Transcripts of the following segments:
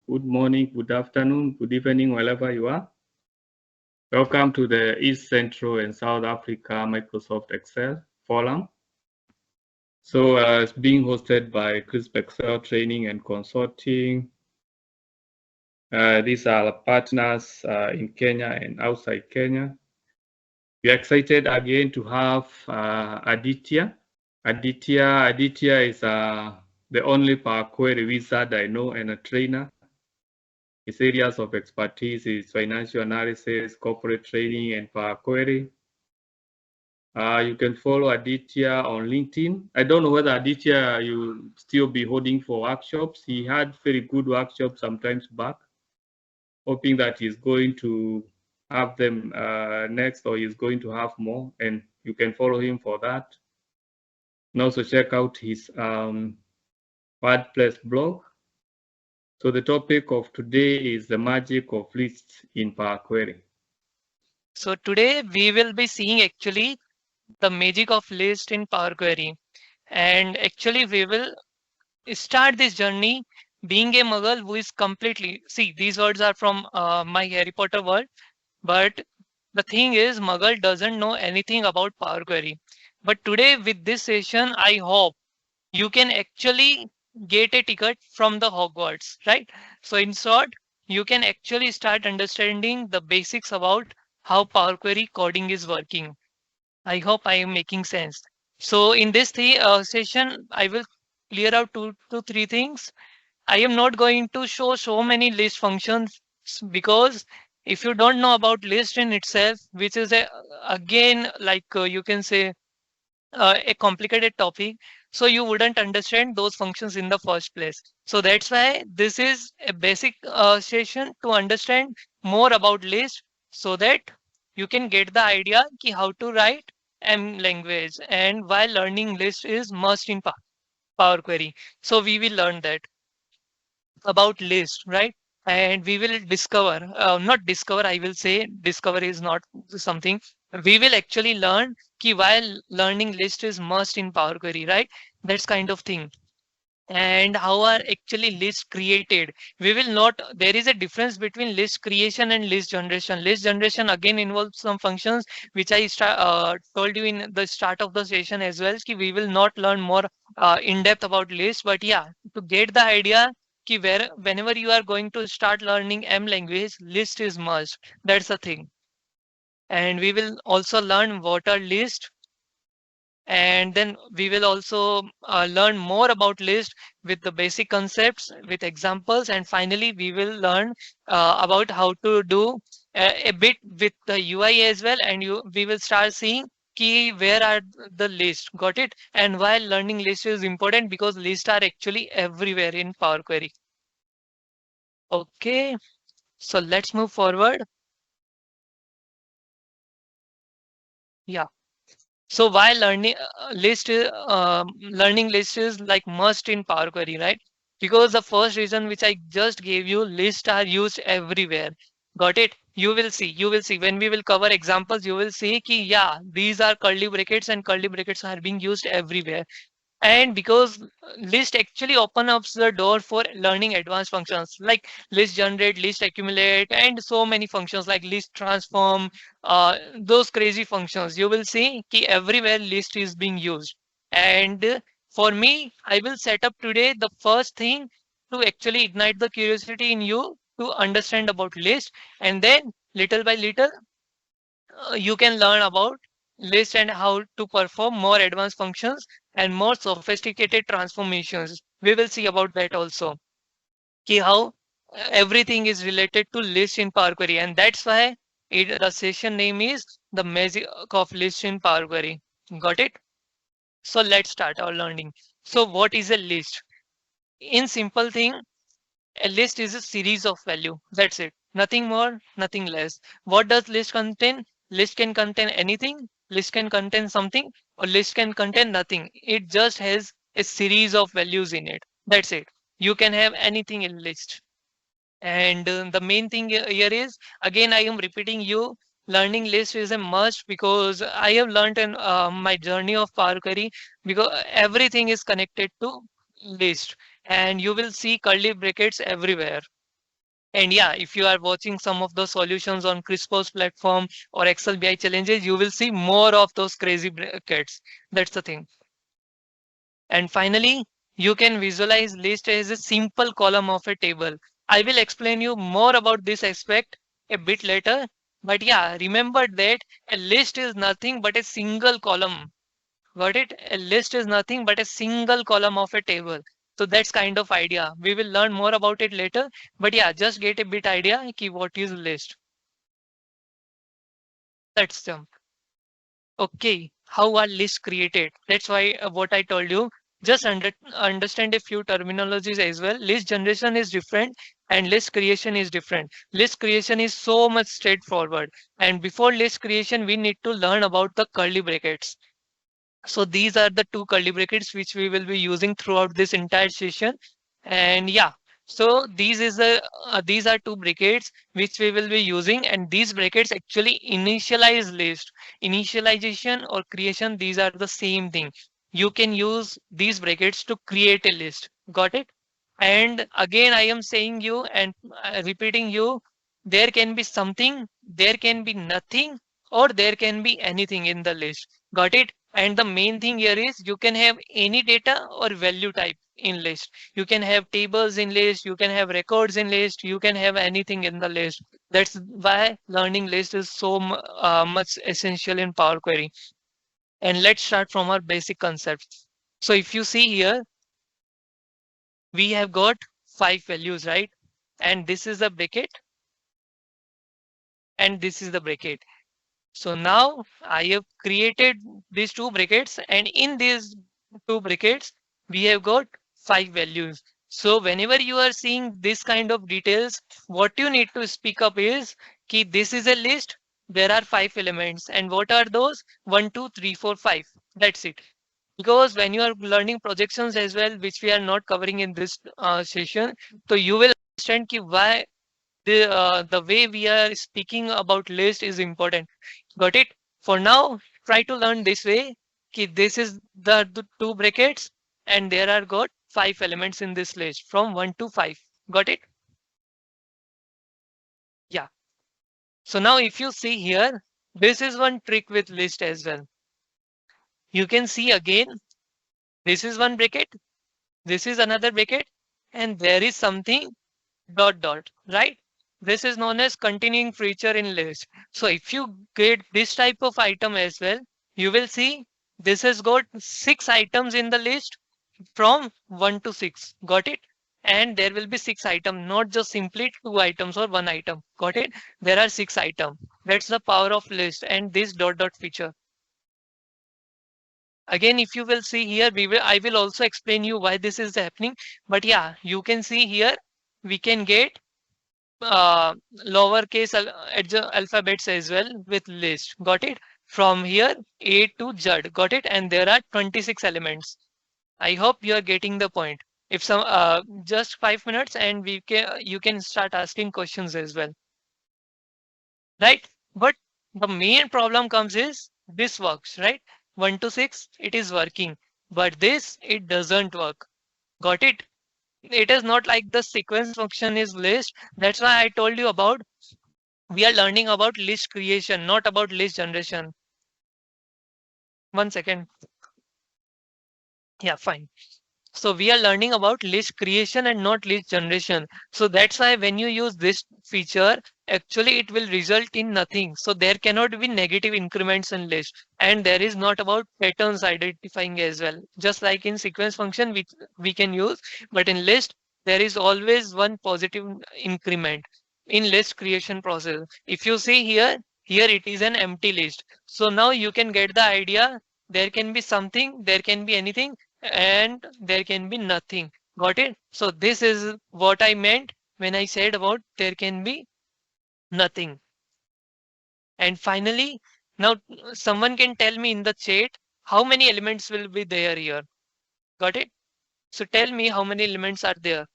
good morning, good afternoon, good evening, wherever you are. Welcome to the East Central and South Africa Microsoft Excel Forum. So it's being hosted by Crisp Excel Training and Consulting. These are partners in Kenya and outside Kenya. We are excited again to have Aditya. Aditya is the only Power Query wizard I know and a trainer. His areas of expertise is financial analysis, corporate training, and Power Query. You can follow Aditya on LinkedIn. I don't know whether Aditya you still be holding for workshops. He had very good workshops sometimes back. Hoping that he's going to have them next, or he's going to have more, and you can follow him for that. And also check out his WordPress blog. So the topic of today is the magic of lists in Power Query. So today we will be seeing actually the magic of list in Power Query, and actually we will start this journey being a Muggle who is completely, see, these words are from my Harry Potter world, but the thing is Muggle doesn't know anything about Power Query. But today with this session, I hope you can actually get a ticket from the Hogwarts, right? So in short, you can actually start understanding the basics about how Power Query coding is working. I hope I am making sense. So in this session, I will clear out two to three things. I am not going to show so many list functions because if you don't know about list in itself, which is again like you can say a complicated topic, so you wouldn't understand those functions in the first place. So that's why this is a basic session to understand more about list, so that you can get the idea ki how to write M language, and why learning list is must in Power Query. So we will learn that about list, right? And we will discover, not discover, I will say discover is not something. We will actually learn ki while learning list is must in Power Query, right? That's kind of thing. And how are actually lists created. We will not, there is a difference between list creation and list generation. List generation again involves some functions which I told you in the start of the session as well, ki we will not learn more in depth about list, but yeah, to get the idea ki whenever you are going to start learning M language, list is must. That's the thing. And we will also learn what are list, and then we will also learn more about list with the basic concepts with examples, and finally we will learn about how to do a bit with the UI as well, and we will start seeing key where are the list, got it, and why learning list is important, because lists are actually everywhere in Power Query. Okay, so let's move forward. Yeah. So why learning list is like must in Power Query, right? Because the first reason which I just gave you, lists are used everywhere. Got it? You will see when we will cover examples, you will see ki yeah, these are curly brackets, and curly brackets are being used everywhere. And because list actually open up the door for learning advanced functions like list generate, list accumulate, and so many functions like list transform, those crazy functions. You will see ki everywhere list is being used. And for me, I will set up today the first thing to actually ignite the curiosity in you to understand about list, and then little by little you can learn about list and how to perform more advanced functions and more sophisticated transformations. We will see about that also. Ki how everything is related to list in Power Query, and that's why the session name is the magic of list in Power Query. Got it? So let's start our learning. So what is a list? In simple thing, a list is a series of value. That's it. Nothing more, nothing less. What does list contain? List can contain anything. List can contain something, or list can contain nothing. It just has a series of values in it. That's it. You can have anything in list. And the main thing here is, again, I am repeating you, learning list is a must, because I have learned in my journey of Power Query, because everything is connected to list, and you will see curly brackets everywhere. And yeah, if you are watching some of the solutions on Crispo's platform or Excel BI challenges, you will see more of those crazy brackets. That's the thing. And finally, you can visualize list as a simple column of a table. I will explain you more about this aspect a bit later. But yeah, remember that a list is nothing but a single column. Got it? A list is nothing but a single column of a table. So that's kind of idea. We will learn more about it later. But yeah, just get a bit idea ki what is list. Let's jump. Okay, how are lists created? That's why what I told you. Just understand a few terminologies as well. List generation is different and list creation is different. List creation is so much straightforward. And before list creation, we need to learn about the curly brackets. So these are the two curly brackets which we will be using throughout this entire session. And yeah, so these are two brackets which we will be using, and these brackets actually initialize list. Initialization or creation, these are the same thing. You can use these brackets to create a list. Got it? And again, I am saying you and repeating you, there can be something, there can be nothing, or there can be anything in the list. Got it? And the main thing here is you can have any data or value type in list. You can have tables in list, you can have records in list, you can have anything in the list. That's why learning list is so much essential in Power Query. And let's start from our basic concepts. So if you see here, we have got 5 values, right? And this is the bracket, and this is the bracket. So now I have created these two brackets, and in these two brackets, we have got 5 values. So whenever you are seeing this kind of details, what you need to speak up is ki this is a list. There are 5 elements, and what are those? 1, 2, 3, 4, 5. That's it. Because when you are learning projections as well, which we are not covering in this session, so you will understand ki why the way we are speaking about list is important. Got it? For now, try to learn this way. Ki this is the two brackets, and there are got 5 elements in this list from 1 to 5. Got it? Yeah. So now if you see here, this is one trick with list as well. You can see again, this is one bracket, this is another bracket, and there is something dot dot, right? This is known as continuing feature in list. So if you get this type of item as well, you will see this has got 6 items in the list from 1 to 6. Got it? And there will be 6 items, not just simply 2 items or 1 item. Got it? There are 6 items. That's the power of list and this dot dot feature. Again, if you will see here, I will also explain you why this is happening. But yeah, you can see here, we can get lowercase alphabets as well with list. Got it? From here A to Z. Got it? And there are 26 elements. I hope you are getting the point. If some just 5 minutes and you can start asking questions as well. Right? But the main problem comes is this works, right? 1 to 6, it is working. But this, it doesn't work. Got it? It is not like the sequence function is list. That's why I told you about we are learning about list creation, not about list generation. 1 second. Yeah, fine. So we are learning about list creation and not list generation. So that's why when you use this feature, actually it will result in nothing. So there cannot be negative increments in list. And there is not about patterns identifying as well. Just like in sequence function, which we can use, but in list, there is always one positive increment in list creation process. If you see here, here it is an empty list. So now you can get the idea. There can be something, there can be anything, and there can be nothing. Got it? So this is what I meant when I said about there can be nothing. And finally, now someone can tell me in the chat how many elements will be there here. Got it? So tell me how many elements are there.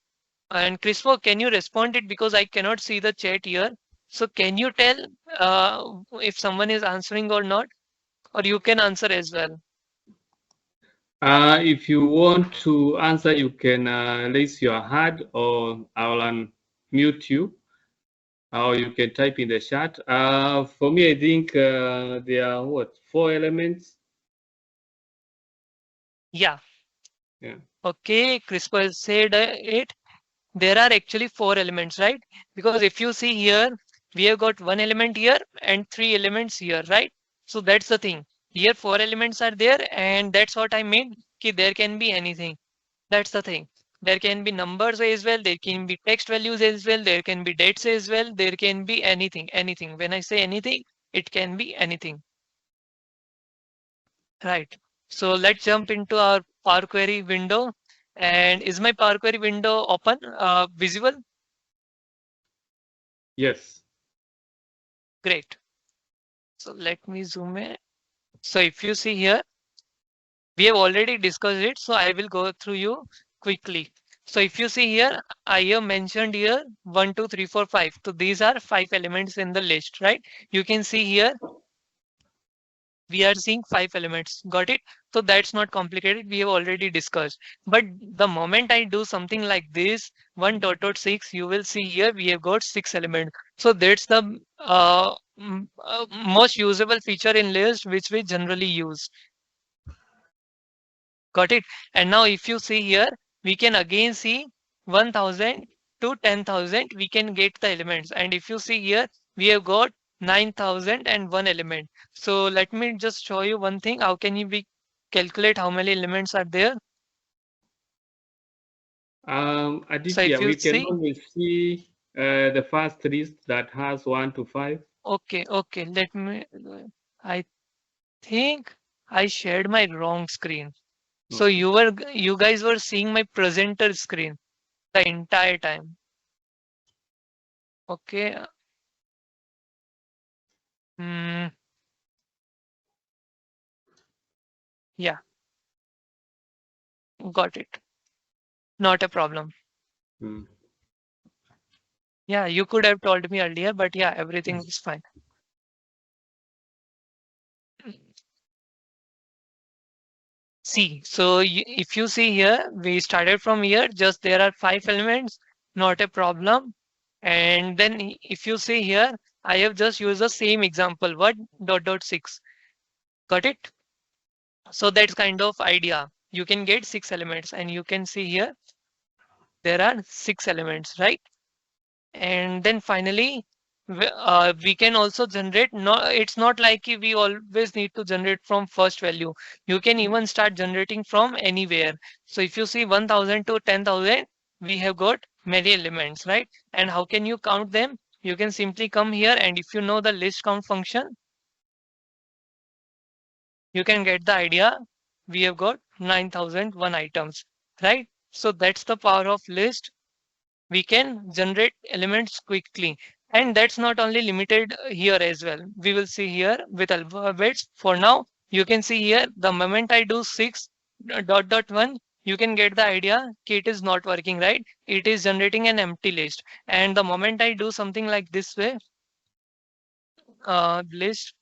And Crispo, can you respond it because I cannot see the chat here. So can you tell if someone is answering or not? Or you can answer as well. If you want to answer, you can raise your hand or I'll unmute you. or you can type in the chat. For me, I think there are what, 4 elements? Yeah. Yeah. Okay, CRISPR said it. There are actually 4 elements, right? Because if you see here, we have got 1 element here and 3 elements here, right? So that's the thing. Here 4 elements are there, and that's what I mean. Ki there can be anything. That's the thing. There can be numbers as well. There can be text values as well. There can be dates as well. There can be anything. Anything. When I say anything, it can be anything. Right. So let's jump into our Power Query window. And is my Power Query window open, visible? Yes. Great. So let me zoom in. So if you see here, we have already discussed it. So I will go through you quickly. So if you see here, I have mentioned here 1, 2, 3, 4, 5. So these are 5 elements in the list, right? You can see here we are seeing 5 elements. Got it? So that's not complicated. We have already discussed. But the moment I do something like this, 1 dot dot 6, you will see here we have got 6 elements. So that's the most usable feature in list which we generally use. Got it? And now if you see here, we can again see 1000 to 10,000. We can get the elements. And if you see here, we have got 9,001 element. So let me just show you one thing. How can you calculate how many elements are there? So Aditya, if you we can see, always see the first list that has 1 to 5. okay, let me, I think I shared my wrong screen. So Okay. you guys were seeing my presenter screen the entire time. Okay. Hmm. Yeah, got it. Not a problem. Hmm. Yeah, you could have told me earlier, but yeah, everything is fine. See, so if you see here, we started from here, just there are 5 elements, not a problem. And then if you see here, I have just used the same example, what dot dot 6. Got it? So that's kind of idea. You can get 6 elements, and you can see here, there are 6 elements, right? And then finally we can also generate, no, it's not like we always need to generate from first value. You can even start generating from anywhere. So if you see 1000 to 10,000, we have got many elements, right? And how can you count them? You can simply come here, and if you know the list count function, you can get the idea. We have got 9,001 items, right? So that's the power of list. We can generate elements quickly. And that's not only limited here as well. We will see here with alphabets. For now, you can see here the moment I do 6 dot dot 1, you can get the idea it is not working, right? It is generating an empty list. And the moment I do something like this way, list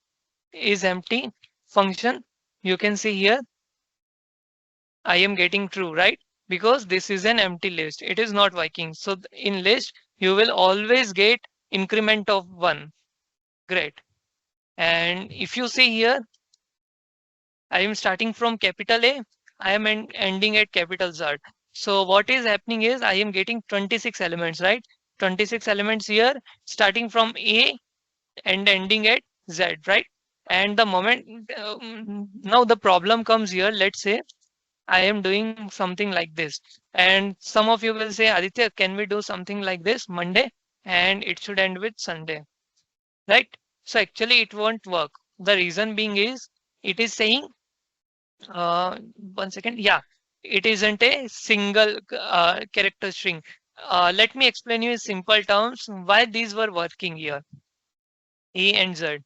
is empty function, you can see here I am getting true, right? Because this is an empty list. It is not working. So in list, you will always get increment of 1. Great. And if you see here, I am starting from capital A. I am ending at capital Z. So what is happening is I am getting 26 elements, right? 26 elements here, starting from A and ending at Z, right? And the moment, now the problem comes here. Let's say I am doing something like this. And some of you will say, Aditya, can we do something like this Monday? And it should end with Sunday, right? So actually it won't work. The reason being is it is saying, 1 second. Yeah, it isn't a single character string. Let me explain you in simple terms why these were working here, A and Z,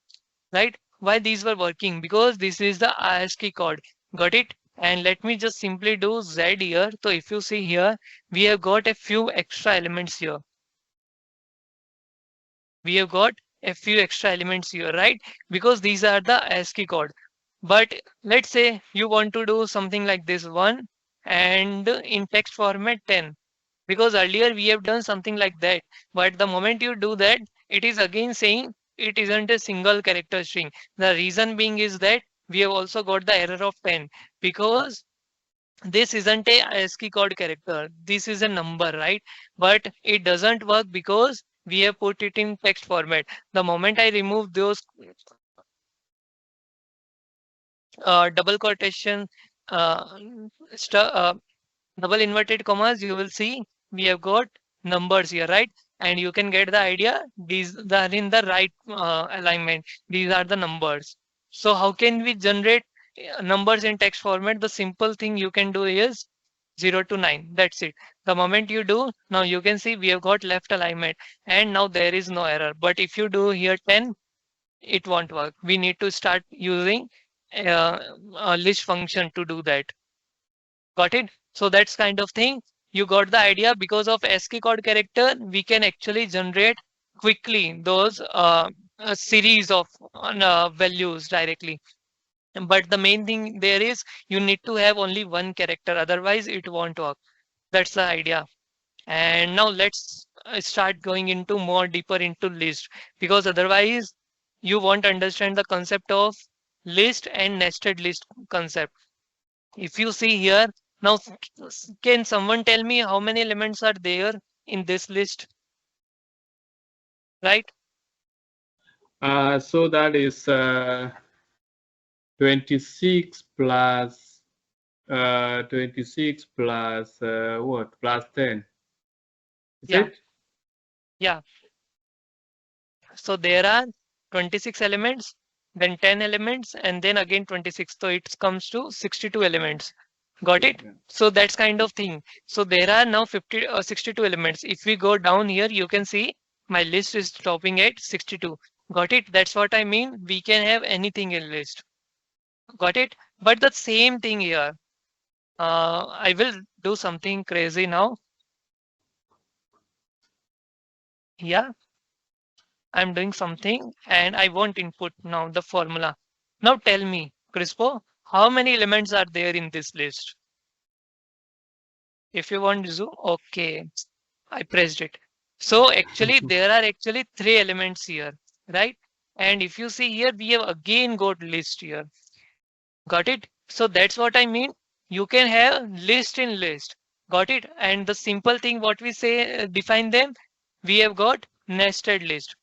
right? Why these were working? Because this is the ASCII code. Got it? And let me just simply do Z here. So if you see here, we have got a few extra elements here. We have got a few extra elements here, right? Because these are the ASCII code. But let's say you want to do something like this one and in text format 10. Because earlier we have done something like that. But the moment you do that, it is again saying it isn't a single character string. The reason being is that we have also got the error of 10 because this isn't a ASCII code character. This is a number, right? But it doesn't work because we have put it in text format. The moment I remove those double quotation, uh, double inverted commas, you will see we have got numbers here, right? And you can get the idea. These are in the right alignment. These are the numbers. So how can we generate numbers in text format? The simple thing you can do is 0 to 9. That's it. The moment you do, now you can see we have got left alignment and now there is no error. But if you do here 10, it won't work. We need to start using uh, a list function to do that. Got it? So that's kind of thing. You got the idea. Because of ASCII code character, we can actually generate quickly those a series of values directly. But the main thing there is you need to have only one character, otherwise it won't work. That's the idea. And now let's start going into more deeper into list, because otherwise you won't understand the concept of list and nested list concept. If you see here, now can someone tell me how many elements are there in this list, right? So that is 26 plus 26 plus what? Plus 10. Is Yeah. it? Yeah. So there are 26 elements, then 10 elements, and then again 26. So it comes to 62 elements. Got it? Yeah. So that's kind of thing. So there are now 62 elements. If we go down here, you can see my list is stopping at 62. Got it? That's what I mean. We can have anything in list. Got it? But the same thing here. I will do something crazy now. Yeah, I'm doing something and I want input now the formula. Now tell me, Crispo, how many elements are there in this list? If you want to, okay, I pressed it. So actually there are actually 3 elements here, right? And if you see here, we have again got list here. Got it? So that's what I mean. You can have list in list. Got it? And the simple thing what we say define them, we have got nested list.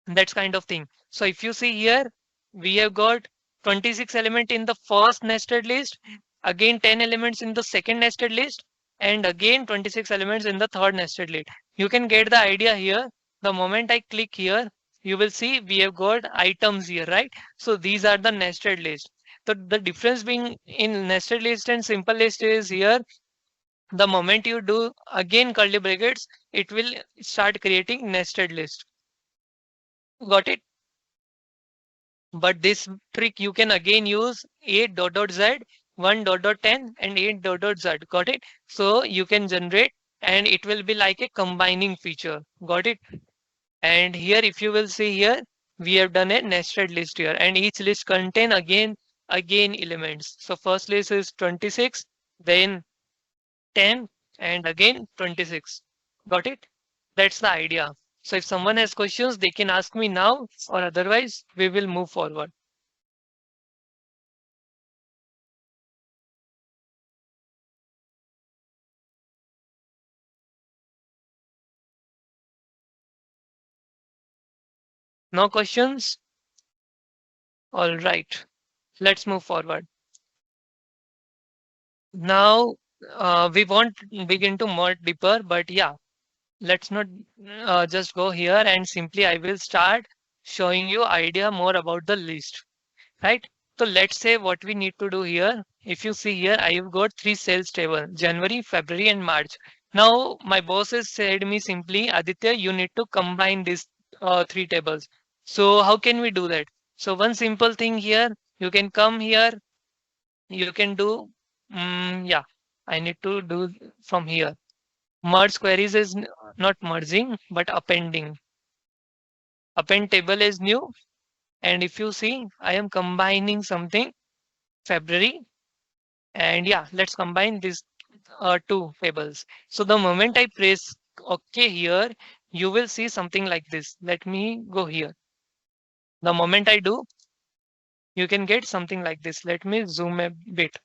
That's kind of thing. So if you see here, we have got 26 element in the first nested list, again 10 elements in the second nested list, and again 26 elements in the third nested list. You can get the idea here. The moment I click here, you will see we have got items here, right? So these are the nested list. So the difference being in nested list and simple list is here, the moment you do again curly brackets, it will start creating nested list. Got it? But this trick you can again use 8 dot dot z, 1 dot dot 10 and 8 dot dot z. Got it? So you can generate and it will be like a combining feature. Got it? And here if you will see here, we have done a nested list here and each list contain again elements. So first list is 26, then 10 and again 26. Got it? That's the idea. So if someone has questions, they can ask me now, or otherwise we will move forward. No questions? All right, let's move forward. Now, we won't begin to more deeper, but yeah, let's not just go here and simply I will start showing you idea more about the list, right? So let's say what we need to do here. If you see here, I have got 3 sales table, January, February, and March. Now my boss has said me simply, Aditya, you need to combine these 3 tables. So how can we do that? So one simple thing here, you can come here, you can do, yeah, I need to do from here. Merge queries is not merging, but appending. Append table is new. And if you see, I am combining something, February, and yeah, let's combine these 2 tables. So the moment I press OK here, you will see something like this. Let me go here. The moment I do, you can get something like this. Let me zoom a bit.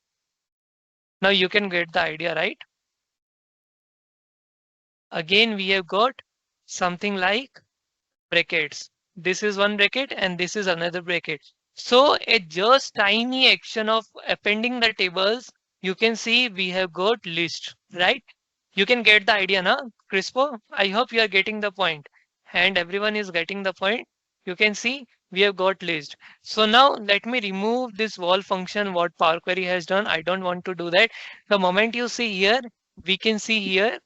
Now you can get the idea, right? Again, we have got something like brackets. This is one bracket and this is another bracket. So a just tiny action of appending the tables, you can see we have got list, right? You can get the idea now, Crispo. I hope you are getting the point and everyone is getting the point. You can see we have got list. So now let me remove this wall function what Power Query has done. I don't want to do that. The moment you see here, we can see here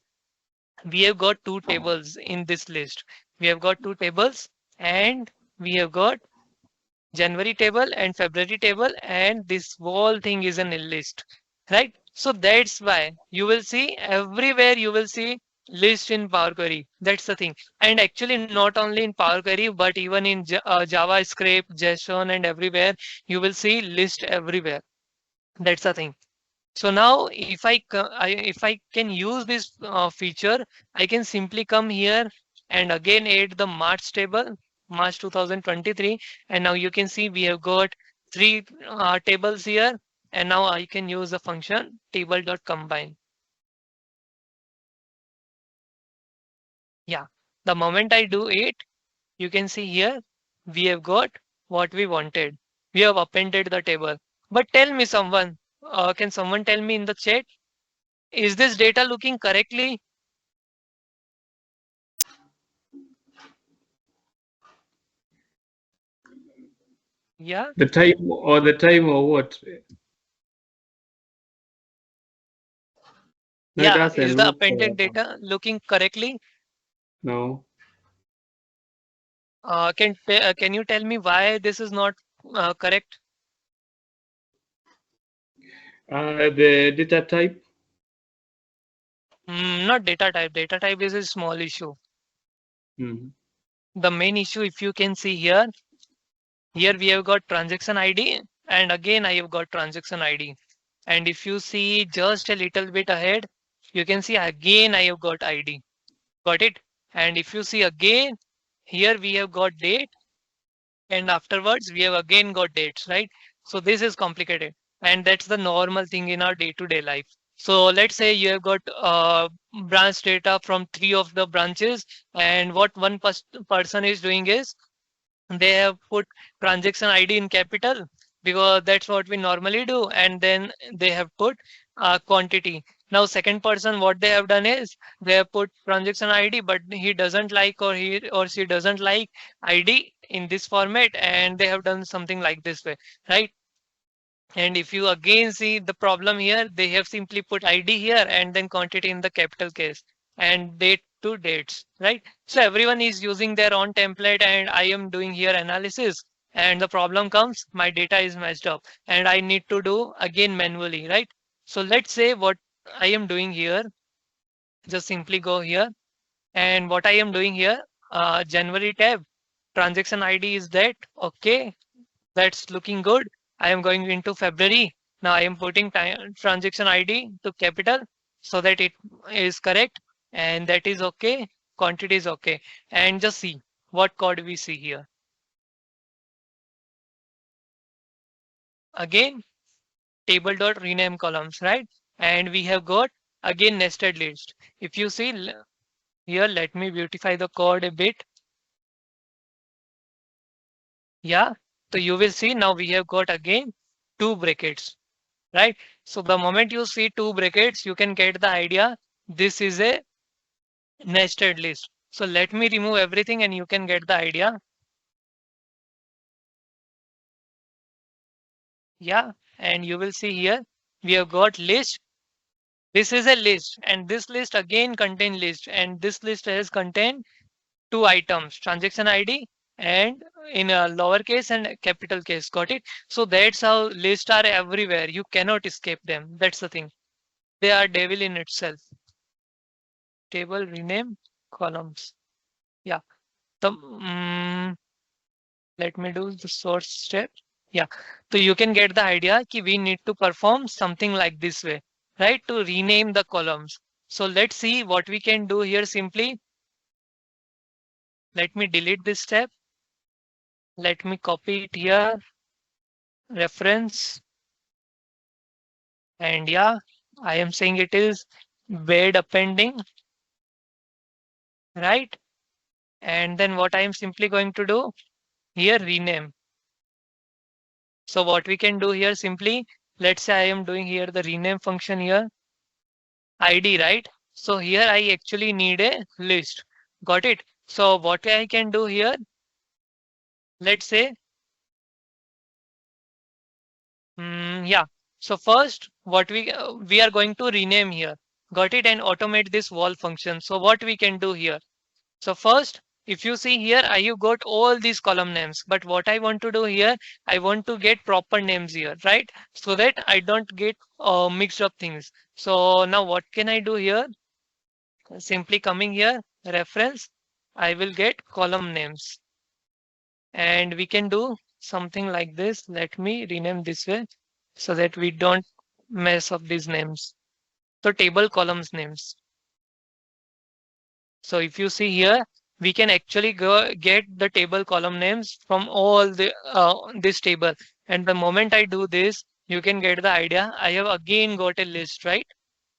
we have got two tables in this list. We have got two tables and we have got January table and February table, and this whole thing is in a list, right? So that's why you will see everywhere you will see list in Power Query. That's the thing. And actually not only in Power Query, but even in JavaScript, JSON and everywhere, you will see list everywhere. That's the thing. So now if I can use this feature, I can simply come here and again add the March table, March 2023. And now you can see we have got three tables here. And now I can use the function table.combine. Yeah, the moment I do it, you can see here we have got what we wanted. We have appended the table. But tell me someone, can someone tell me in the chat, is this data looking correctly? Yeah. The time or what? No, it Yeah, doesn't is the look. appended data looking correctly? No. Can you tell me why this is not correct? The data type. Not data type. Data type is a small issue. Mhm. The main issue, if you can see here, here we have got transaction ID, and again I have got transaction ID. And if you see just a little bit ahead, you can see again I have got ID. Got it? And if you see again, here we have got date, and afterwards we have again got dates, right? So this is complicated, and that's the normal thing in our day-to-day life. So let's say you have got branch data from three of the branches, and what one person is doing is they have put transaction ID in capital because that's what we normally do, and then they have put quantity. Now second person, what they have done is they have put transaction ID, but he doesn't like, or he or she doesn't like ID in this format, and they have done something like this way, right? And if you again see the problem here, they have simply put ID here and then quantity in the capital case and date to dates, right? So everyone is using their own template and I am doing here analysis, and the problem comes, my data is messed up and I need to do again manually, right? So let's say what I am doing here, just simply go here, and what I am doing here, January tab, transaction ID is that, okay, that's looking good. I am going into February. Now I am putting transaction ID to capital so that it is correct, and that is okay. Quantity is okay. And just see what code we see here. Again, table dot rename columns, right? And we have got again nested list. If you see here, let me beautify the code a bit. Yeah. So you will see now we have got again two brackets, right? So the moment you see two brackets, you can get the idea. This is a nested list. So let me remove everything and you can get the idea. Yeah. And you will see here, we have got list. This is a list, and this list again contain list, and this list has contained two items, transaction ID and in a lowercase and capital case. Got it? So that's how lists are everywhere. You cannot escape them. That's the thing. They are devil in itself. Table rename columns. Yeah. The let me do the source step. Yeah. So you can get the idea कि we need to perform something like this way, right? To rename the columns. So let's see what we can do here simply. let me delete this step. Let me copy it here, reference, and yeah, I am saying it is bed appending, right? And then what I am simply going to do here, rename. So what we can do here simply, let's say I am doing here the rename function here, ID, right? So here I actually need a list. Got it? So what I can do here, let's say, yeah. So first, what we are going to rename here. Got it? And automate this wall function. So what we can do here. So first, if you see here, I have got all these column names. But what I want to do here, I want to get proper names here, right? So that I don't get mixed up things. So now what can I do here? Simply coming here, reference, I will get column names. And we can do something like this. Let me rename this way so that we don't mess up these names. So table columns names. So if you see here, we can actually go get the table column names from all the this table. And the moment I do this, you can get the idea. I have again got a list, right?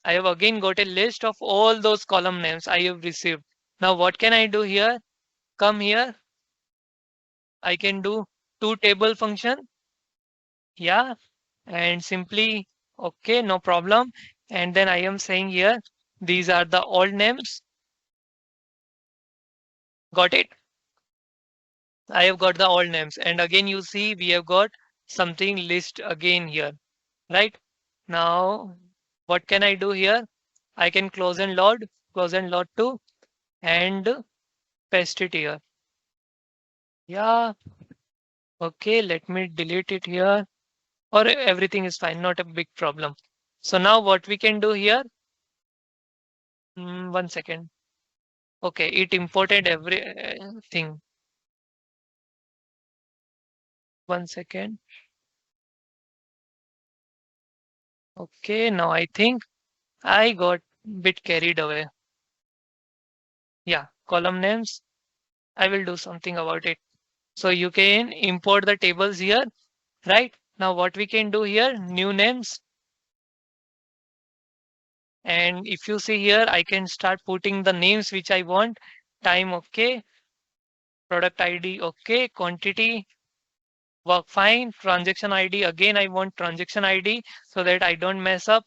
I have again got a list of all those column names I have received. Now what can I do here? Come here. I can do two table function. Yeah. And simply, okay, no problem. And then I am saying here, these are the old names. Got it? I have got the old names. And again, you see, we have got something list again here, right? Now, what can I do here? I can close and load to, and paste it here. Yeah. Okay, let me delete it here. Or everything is fine, not a big problem. So now what we can do here, 1 second. Okay, it imported everything. 1 second. Okay, now I think I got bit carried away. Yeah, column names. I will do something about it. So you can import the tables here, right? Now what we can do here, new names. And if you see here, I can start putting the names which I want. Time, okay. Product ID, okay. Quantity, work fine. Transaction ID, again, I want transaction ID so that I don't mess up.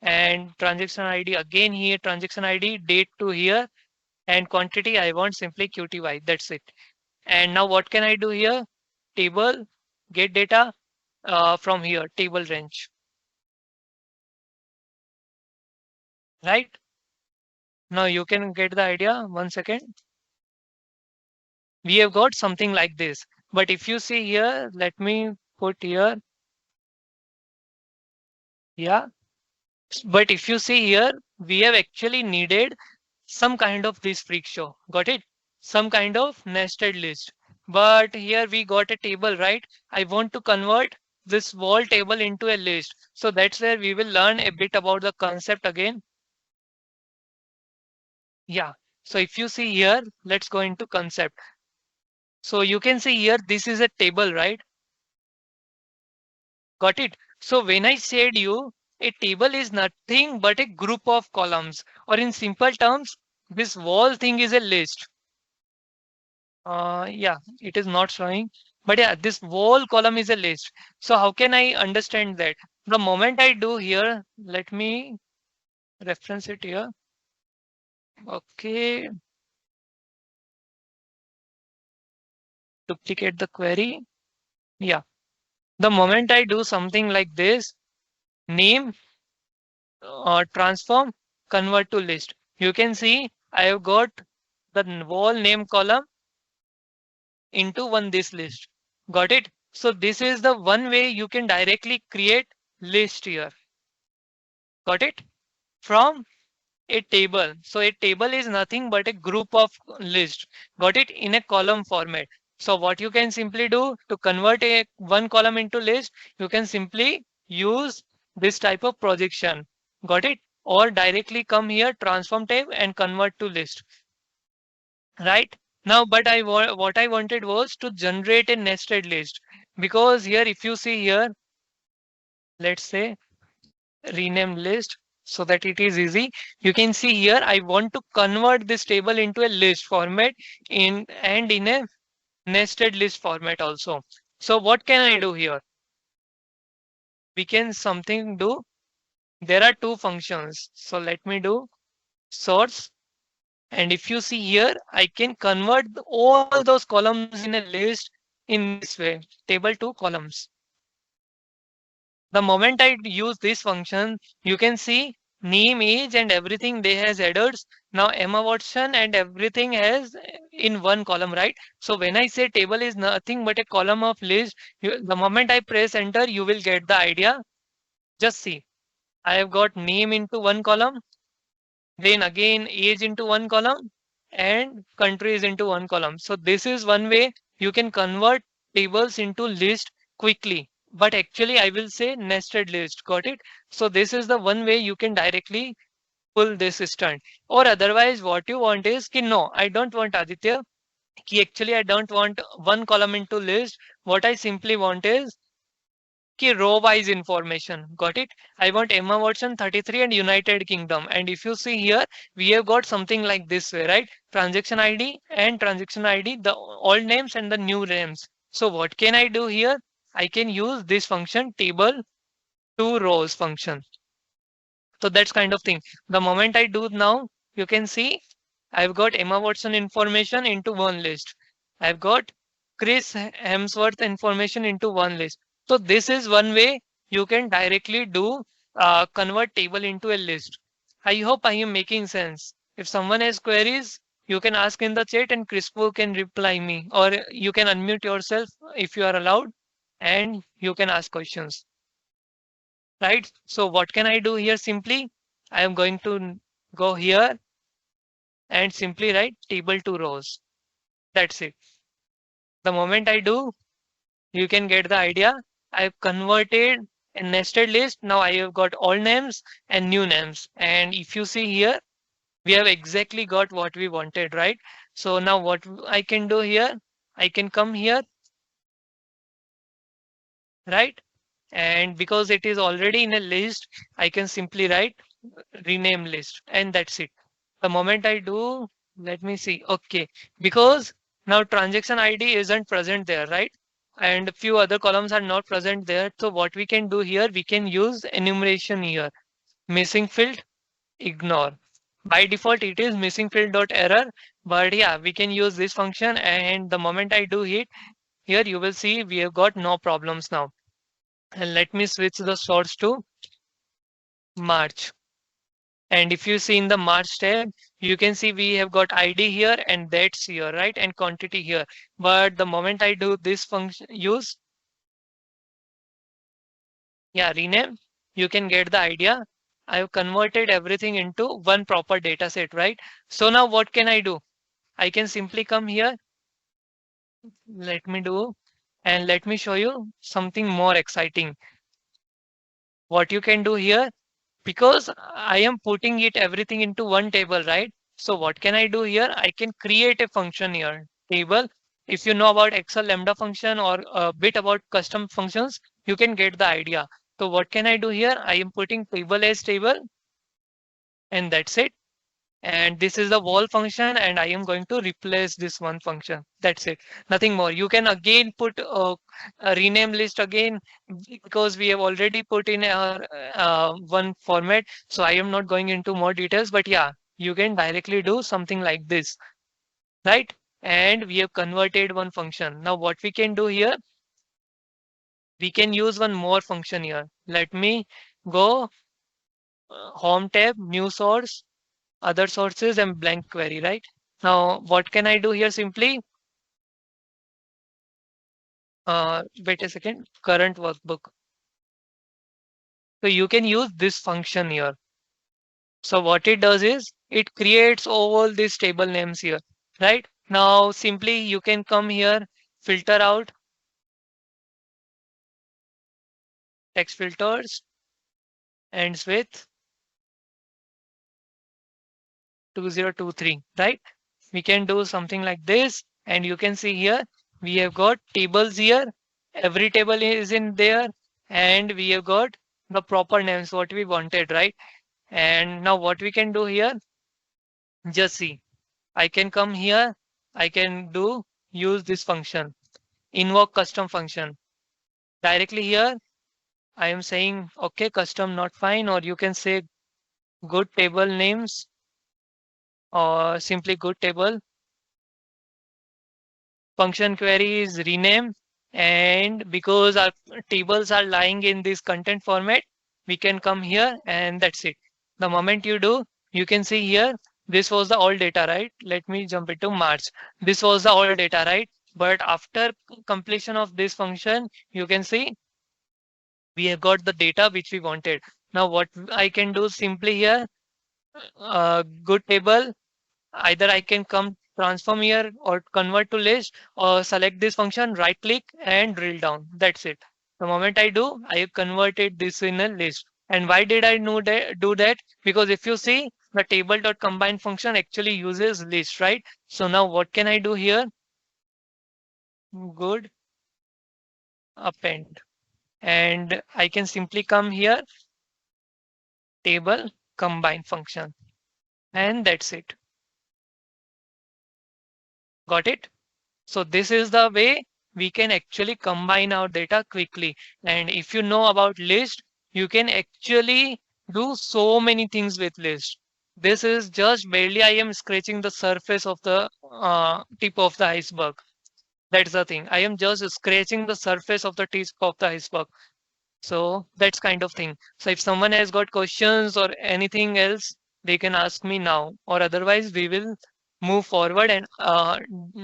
And transaction ID, again here, transaction ID, date to here. And quantity, I want simply QTY. That's it. And now what can I do here? Table, get data from here, table range. Right? Now you can get the idea. 1 second. We have got something like this. But if you see here, let me put here. Yeah. But if you see here, we have actually needed some kind of this freak show. Got it? Some kind of nested list. But here we got a table, right? I want to convert this wall table into a list. So that's where we will learn a bit about the concept again. Yeah. So if you see here, let's go into concept. So you can see here, this is a table, right? Got it? So when I said you, a table is nothing but a group of columns, or in simple terms, this whole thing is a list. Yeah, it is not showing, but yeah, this whole column is a list. So how can I understand that? The moment I do here, let me reference it here. Okay, duplicate the query. Yeah, the moment I do something like this, name, transform, convert to list. You can see I have got the whole name column into one this list. Got it? So this is the one way you can directly create list here. Got it? From a table. So a table is nothing but a group of list. Got it? In a column format. So what you can simply do to convert a one column into list, you can simply use this type of projection. Got it? Or directly come here, transform tab and convert to list. Right? Now, but what I wanted was to generate a nested list, because here, if you see here, let's say rename list so that it is easy. You can see here, I want to convert this table into a list format in a nested list format also. So what can I do here? We can something do. There are two functions. So let me do source. And if you see here, I can convert all those columns in a list in this way, table to columns. The moment I use this function, you can see name, age, and everything they has headers. Now Emma Watson and everything has in one column, right? So when I say table is nothing but a column of list, the moment I press enter, you will get the idea. Just see, I have got name into one column, then again age into one column, and countries into one column. So this is one way you can convert tables into list quickly. But actually I will say nested list. Got it? So this is the one way you can directly pull this stunt. Or otherwise what you want is ki no, I don't want Aditya. Ki actually I don't want one column into list. What I simply want is कि row wise information. Got it? I want Emma Watson 33 and United Kingdom. And if you see here, we have got something like this way, right? Transaction ID and transaction ID, the old names and the new names. So what can I do here? I can use this function table to rows function. So that's kind of thing. The moment I do now, you can see I've got Emma Watson information into one list. I've got Chris Hemsworth information into one list. So this is one way you can directly do convert table into a list. I hope I am making sense. If someone has queries, you can ask in the chat and Crispo can reply me, or you can unmute yourself if you are allowed and you can ask questions. Right? So what can I do here simply? I am going to go here and simply write table to rows. That's it. The moment I do, you can get the idea. I've converted a nested list. Now I have got all names and new names. And if you see here, we have exactly got what we wanted, right? So now what I can do here, I can come here, right? And because it is already in a list, I can simply write rename list and that's it. The moment I do, let me see. Okay, because now transaction ID isn't present there, right? And a few other columns are not present there. So what we can do here, we can use enumeration here. Missing field, ignore. By default, it is missing field dot error. But yeah, we can use this function. And the moment I do it, here you will see we have got no problems now. And let me switch the source to March. And if you see in the March tab, you can see we have got ID here and dates here, right? And quantity here. But the moment I do this function use, yeah, rename, you can get the idea. I've converted everything into one proper data set, right? So now what can I do? I can simply come here. Let me do, and let me show you something more exciting. What you can do here, because I am putting it everything into one table, right? So what can I do here? I can create a function here, table. If you know about Excel lambda function or a bit about custom functions, you can get the idea. So what can I do here? I am putting table as table and that's it. And this is the wall function and I am going to replace this one function. That's it. Nothing more. You can again put a rename list again because we have already put in our one format. So I am not going into more details, but yeah, you can directly do something like this, right? And we have converted one function. Now what we can do here, we can use one more function here. Let me go home tab, new source, other sources and blank query, right? Now, what can I do here simply? Wait a second, current workbook. So you can use this function here. So what it does is it creates all these table names here, right? Now, simply you can come here, filter out text filters, ends with 2023, right? we can do something like this, and you can see here we have got tables here. Every table is in there, and we have got the proper names what we wanted, right? And now what we can do here, just see, I can come here, I can do use this function, invoke custom function directly here. I am saying okay, custom not fine, or you can say good table names, or simply good table. Function query is rename, and because our tables are lying in this content format, we can come here and that's it. The moment you do, you can see here, this was the all data, right? Let me jump into March. This was the all data, right? But after completion of this function, you can see we have got the data which we wanted. Now what I can do simply here, good table, either I can come transform here or convert to list, or select this function, right click and drill down. That's it. The moment I do, I have converted this in a list. And why did I do that? Because if you see, the table.combine function actually uses list, right? So now what can I do here? Good append. And I can simply come here, table combine function. And that's it. Got it? So this is the way we can actually combine our data quickly. And if you know about list, you can actually do so many things with list. This is just barely I am scratching the surface of the tip of the iceberg. That's the thing. I am just scratching the surface of the tip of the iceberg. So that's kind of thing. So if someone has got questions or anything else, they can ask me now, or otherwise we will move forward and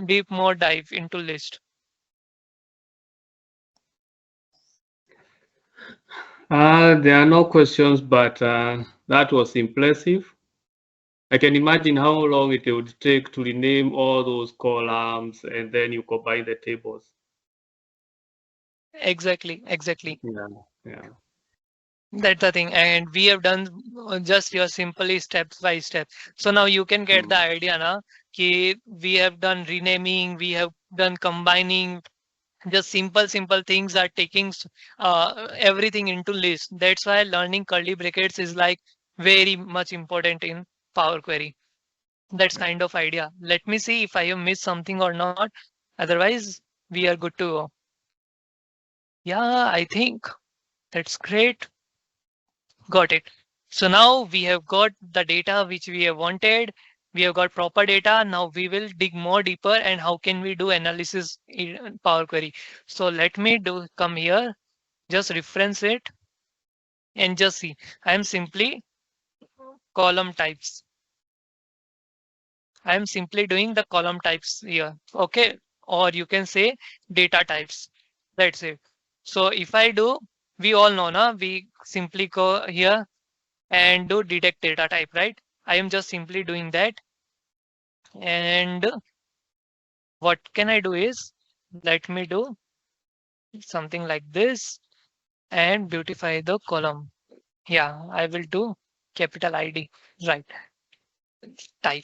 deep more dive into list. There are no questions, but that was impressive. I can imagine how long it would take to rename all those columns and then you combine the tables. Exactly. Yeah. That's the thing. And we have done just your simply steps by step. So now you can get the idea now. Ki we have done renaming, we have done combining, just simple things are taking everything into list. That's why learning curly brackets is like very much important in Power Query. That's kind of idea. Let me see if I have missed something or not. Otherwise, we are good to go. Yeah, I think that's great. Got it. So now we have got the data which we have wanted. We have got proper data. Now we will dig more deeper and how can we do analysis in Power Query. So let me come here, just reference it and just see. I am simply column types. I am simply doing the column types here. Okay. Or you can say data types. That's it. So if I do, we all know now, we simply go here and do detect data type, right? I am just simply doing that. And what can I do is, let me do something like this and beautify the column. Yeah, I will do capital ID, right? Type.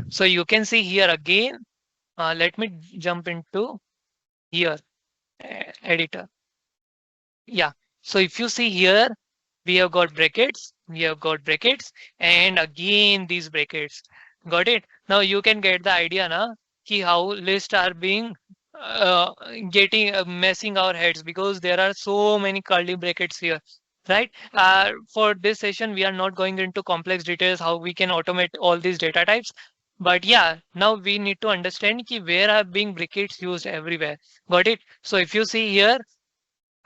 So you can see here again, let me jump into here, editor. Yeah. So if you see here, we have got brackets, and again these brackets. Got it? Now you can get the idea now, ki how lists are being uh, getting messing our heads because there are so many curly brackets here, right? For this session, we are not going into complex details how we can automate all these data types. But yeah, now we need to understand ki where are being brackets used everywhere. Got it? So if you see here,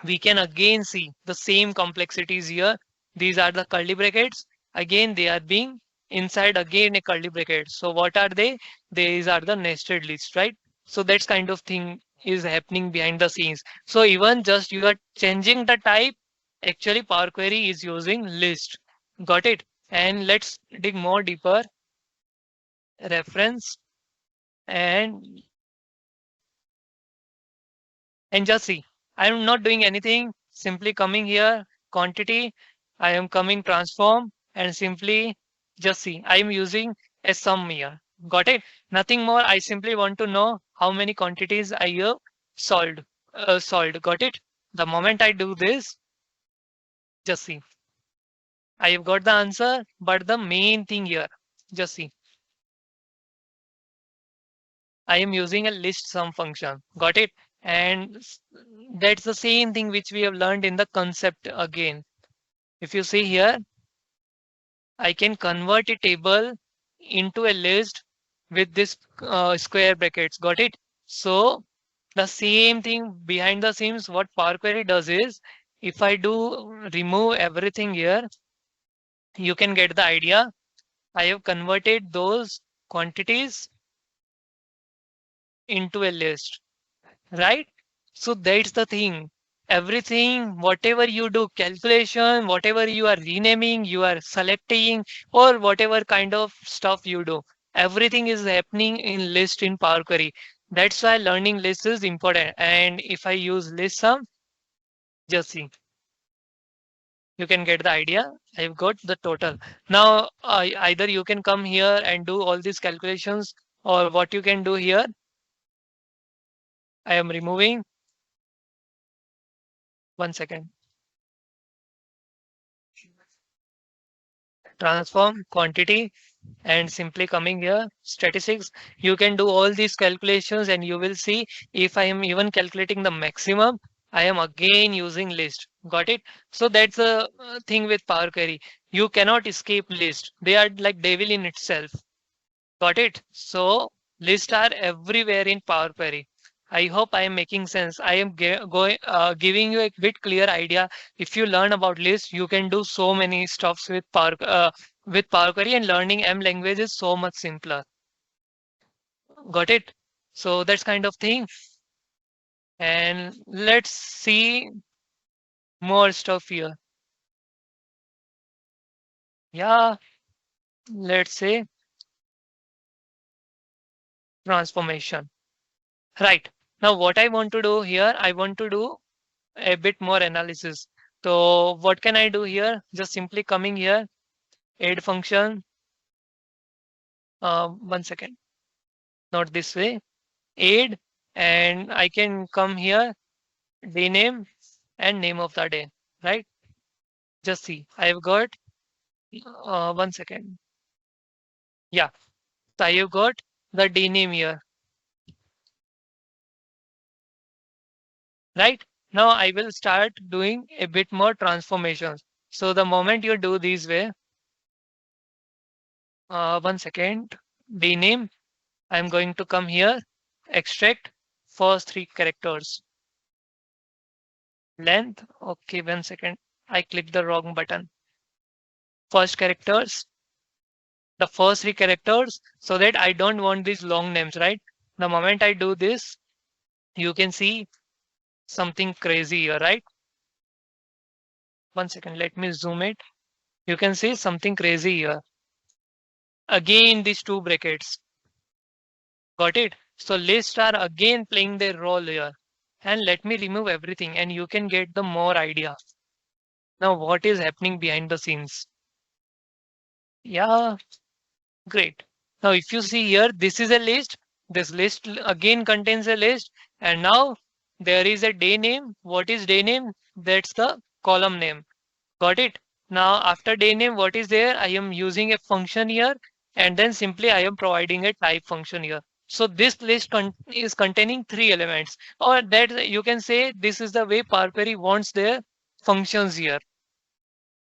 we can again see the same complexities here. These are the curly brackets. Again, they are being inside again a curly bracket. So what are they? These are the nested lists, right? So that's kind of thing is happening behind the scenes. So even just you are changing the type, actually Power Query is using list. Got it? And let's dig more deeper. Reference and just see, I am not doing anything, simply coming here, quantity, I am coming transform and simply just see, I am using a sum here. Got it? Nothing more. I simply want to know how many quantities I have solved. Solved. Got it? The moment I do this, just see. I have got the answer, but the main thing here, just see. I am using a list sum function. Got it? And that's the same thing which we have learned in the concept again. If you see here, I can convert a table into a list with this square brackets. Got it? So the same thing behind the scenes, what Power Query does is, if I do remove everything here, you can get the idea. I have converted those quantities into a list, right? So that's the thing. Everything, whatever you do, calculation, whatever you are renaming, you are selecting, or whatever kind of stuff you do, everything is happening in list in Power Query. That's why learning list is important. And if I use list sum, just see, you can get the idea. I've got the total. Now, either you can come here and do all these calculations, or what you can do here, I am removing. 1 second. Transform quantity and simply coming here statistics. You can do all these calculations and you will see if I am even calculating the maximum, I am again using list. Got it? So that's the thing with Power Query. You cannot escape list. They are like devil in itself. Got it? So lists are everywhere in Power Query. I hope I am making sense. I am giving you a bit clear idea. If you learn about lists, you can do so many stuffs with Power Query, and learning M language is so much simpler. Got it? So that's kind of thing. And let's see more stuff here. Yeah, let's say transformation. Right. Now what I want to do here, I want to do a bit more analysis. So what can I do here? Just simply coming here, add function. 1 second, not this way. Add, and I can come here, day name and name of the day, right? Just see, I've got 1 second. Yeah, so I've got the day name here, right? Now I will start doing a bit more transformations. So the moment you do this way, 1 second, day name, I'm going to come here, extract first three characters. Length, okay, 1 second. I clicked the wrong button. First characters, the first three characters, so that I don't want these long names, right? The moment I do this, you can see something crazy here, right? 1 second, let me zoom it. You can see something crazy here. Again, these two brackets. Got it? So lists are again playing their role here. And let me remove everything and you can get the more idea. Now, what is happening behind the scenes? Yeah, great. Now, if you see here, this is a list. This list again contains a list. And now there is a day name. What is day name? That's the column name. Got it? Now, after day name, what is there? I am using a function here. And then simply I am providing a type function here. So this list is containing three elements. Or that you can say this is the way Power Query wants their functions here.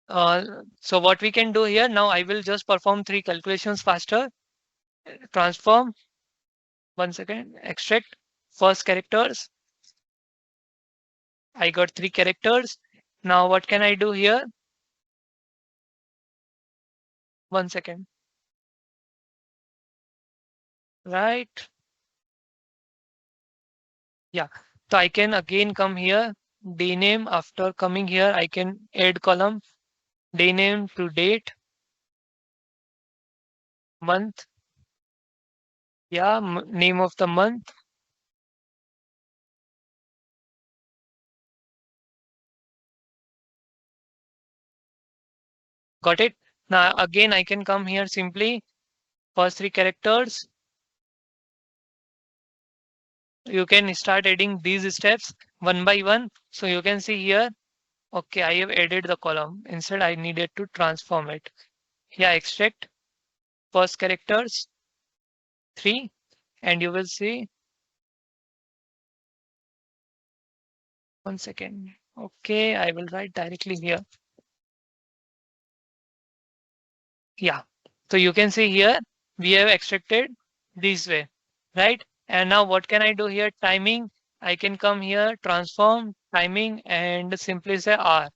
So what we can do here now, I will just perform three calculations faster. Transform, 1 second, extract first characters. I got three characters. Now what can I do here? 1 second, right? Yeah, so I can again come here, day name. After coming here, I can add column, day name to date, month. Yeah, name of the month. Got it? Now again, I can come here simply first 3 characters. You can start adding these steps one by one. So you can see here, okay, I have added the column. Instead, I needed to transform it. Yeah, extract first characters 3, and you will see. One second. Okay, I will write directly here. Yeah. So you can see here we have extracted this way, right? And now what can I do here? Timing. I can come here, transform timing, and simply say R.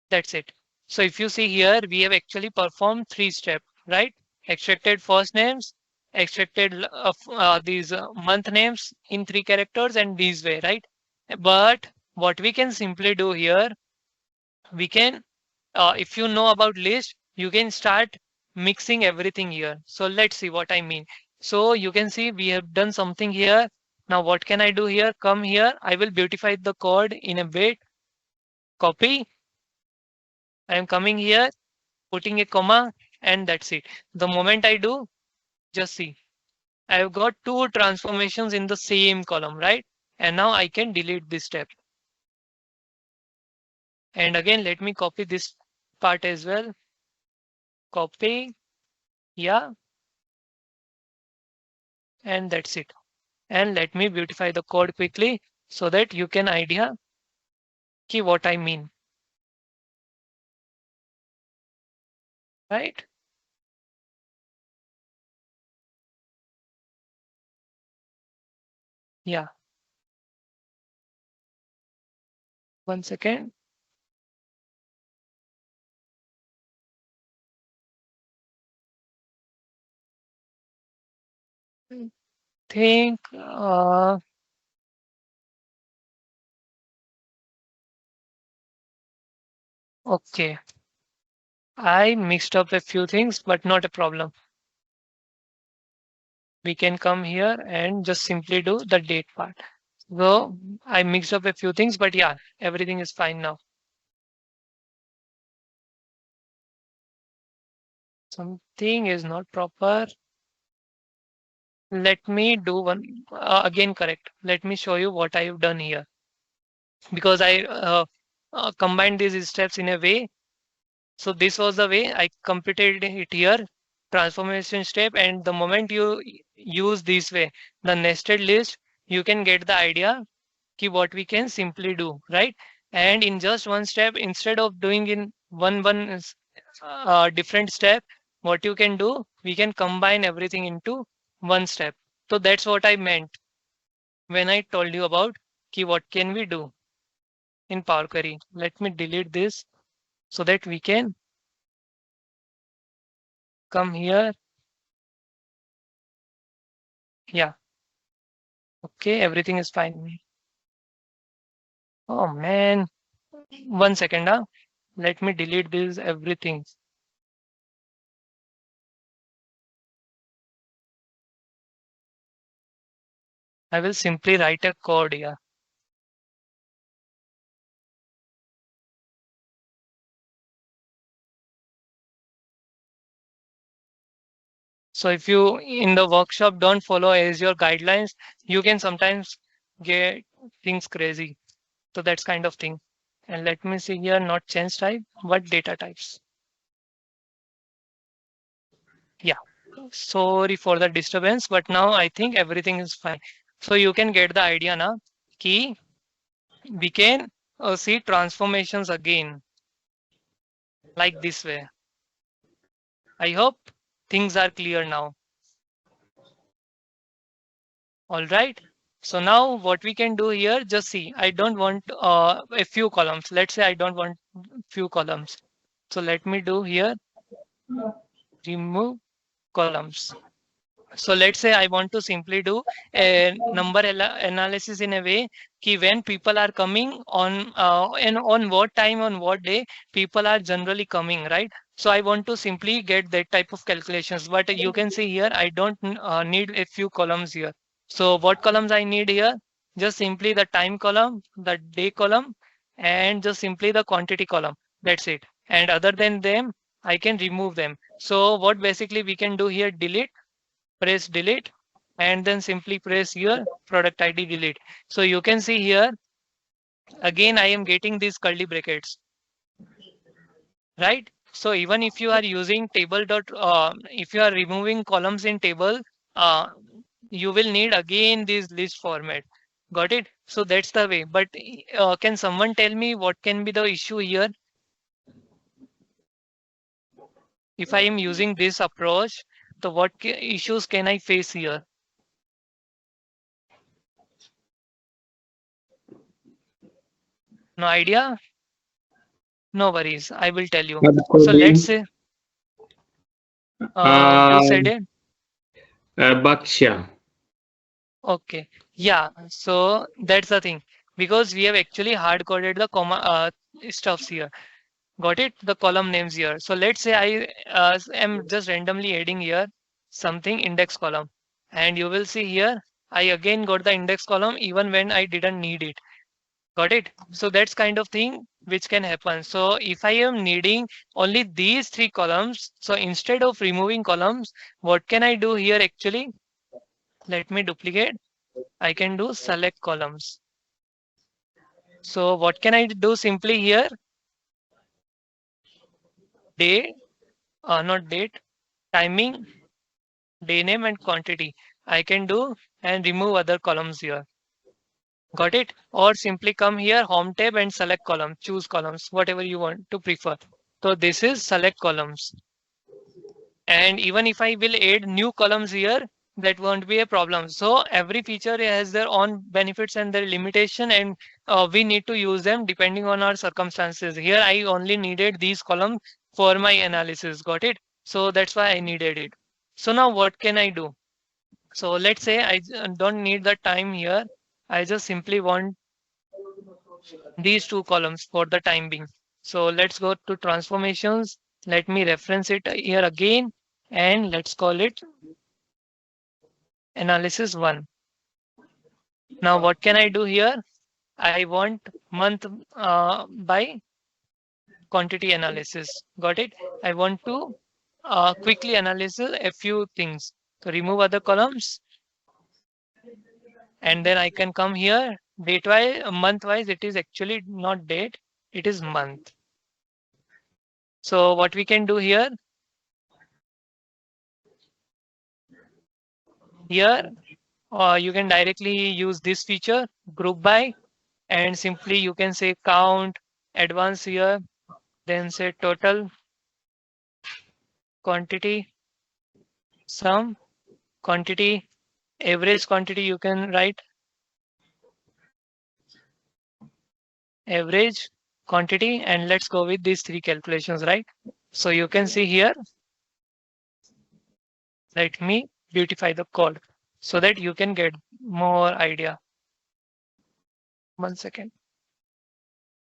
That's it. So if you see here, we have actually performed 3 steps, right? Extracted first names, extracted these month names in 3 characters, and this way, right? But what we can simply do here, we can, if you know about list, you can start mixing everything here. So let's see what I mean. So you can see we have done something here. Now what can I do here? Come here. I will beautify the code in a bit. Copy. I am coming here, putting a comma, and that's it. The moment I do, just see, I've got 2 transformations in the same column, right? And now I can delete this step. And again, let me copy this part as well. Copy. Yeah. And that's it. And let me beautify the code quickly so that you can idea ki what I mean. Right? Yeah. One second. Think okay. I mixed up a few things, but not a problem. We can come here and just simply do the date part. So I mixed up a few things, but yeah, everything is fine now. Something is not proper. Let me do one again correct. Let me show you what I have done here, because I combined these steps in a way. So this was the way I completed it here, transformation step. And the moment you use this way, the nested list, you can get the idea ki what we can simply do, right? And in just one step, instead of doing in one different step, what you can do, we can combine everything into one step. So that's what I meant when I told you about ki what can we do in Power Query. Let me delete this so that we can come here. Yeah. Okay, everything is fine. Oh man, one second. Let me delete this everything. I will simply write a code here. So if you in the workshop don't follow as your guidelines, you can sometimes get things crazy. So that's kind of thing. And let me see here, not change type, but data types. Yeah. Sorry for the disturbance, but now I think everything is fine. So you can get the idea now. Key, we can see transformations again like this way. I hope things are clear now. All right. So now what we can do here, just see, I don't want a few columns. Let's say I don't want few columns. So let me do here, remove columns. So let's say I want to simply do a number analysis in a way कि when people are coming on and on what time, on what day people are generally coming, right? So I want to simply get that type of calculations. But you can see here, I don't need a few columns here. So what columns I need here? Just simply the time column, the day column, and just simply the quantity column. That's it. And other than them, I can remove them. So what basically we can do here, delete. press delete, and then simply press here product ID delete. So you can see here again I am getting these curly brackets, right? So even if you are using table dot, if you are removing columns in table, uh, you will need again this list format. Got it? So that's the way. But can someone tell me what can be the issue here? If I am using this approach, so what issues can I face here? No idea? No worries. I will tell you. So let's Coding, say you said um, it. Baksha. Okay. Yeah. So that's the thing because we have actually hard coded the comma stuffs here. Got it? The column names here. So let's say I am just randomly adding here something index column, and you will see here I again got the index column even when I didn't need it. Got it? So that's kind of thing which can happen. So if I am needing only these three columns, so instead of removing columns, what can I do here actually? Let me duplicate. I can do select columns. So what can I do simply here? Day, not date, timing, day name and quantity. I can do and remove other columns here. Got it? Or simply come here, home tab and select column, choose columns, whatever you want to prefer. So this is select columns. And even if I will add new columns here, that won't be a problem. So every feature has their own benefits and their limitation, and we need to use them depending on our circumstances. Here I only needed these columns for my analysis. Got it? So that's why I needed it. So now what can I do? So let's say I don't need the time here. I just simply want these two columns for the time being. So let's go to transformations. Let me reference it here again, and let's call it analysis 1. Now what can I do here? I want month by quantity analysis. Got it? I want to quickly analyze a few things. So remove other columns, and then I can come here date wise, month wise. It is actually not date, it is month. So what we can do here, here you can directly use this feature group by, and simply you can say count advance here, then say total quantity sum quantity average quantity, you can write average quantity, and let's go with these three calculations, right? So you can see here, let me beautify the code so that you can get more idea. 1 second.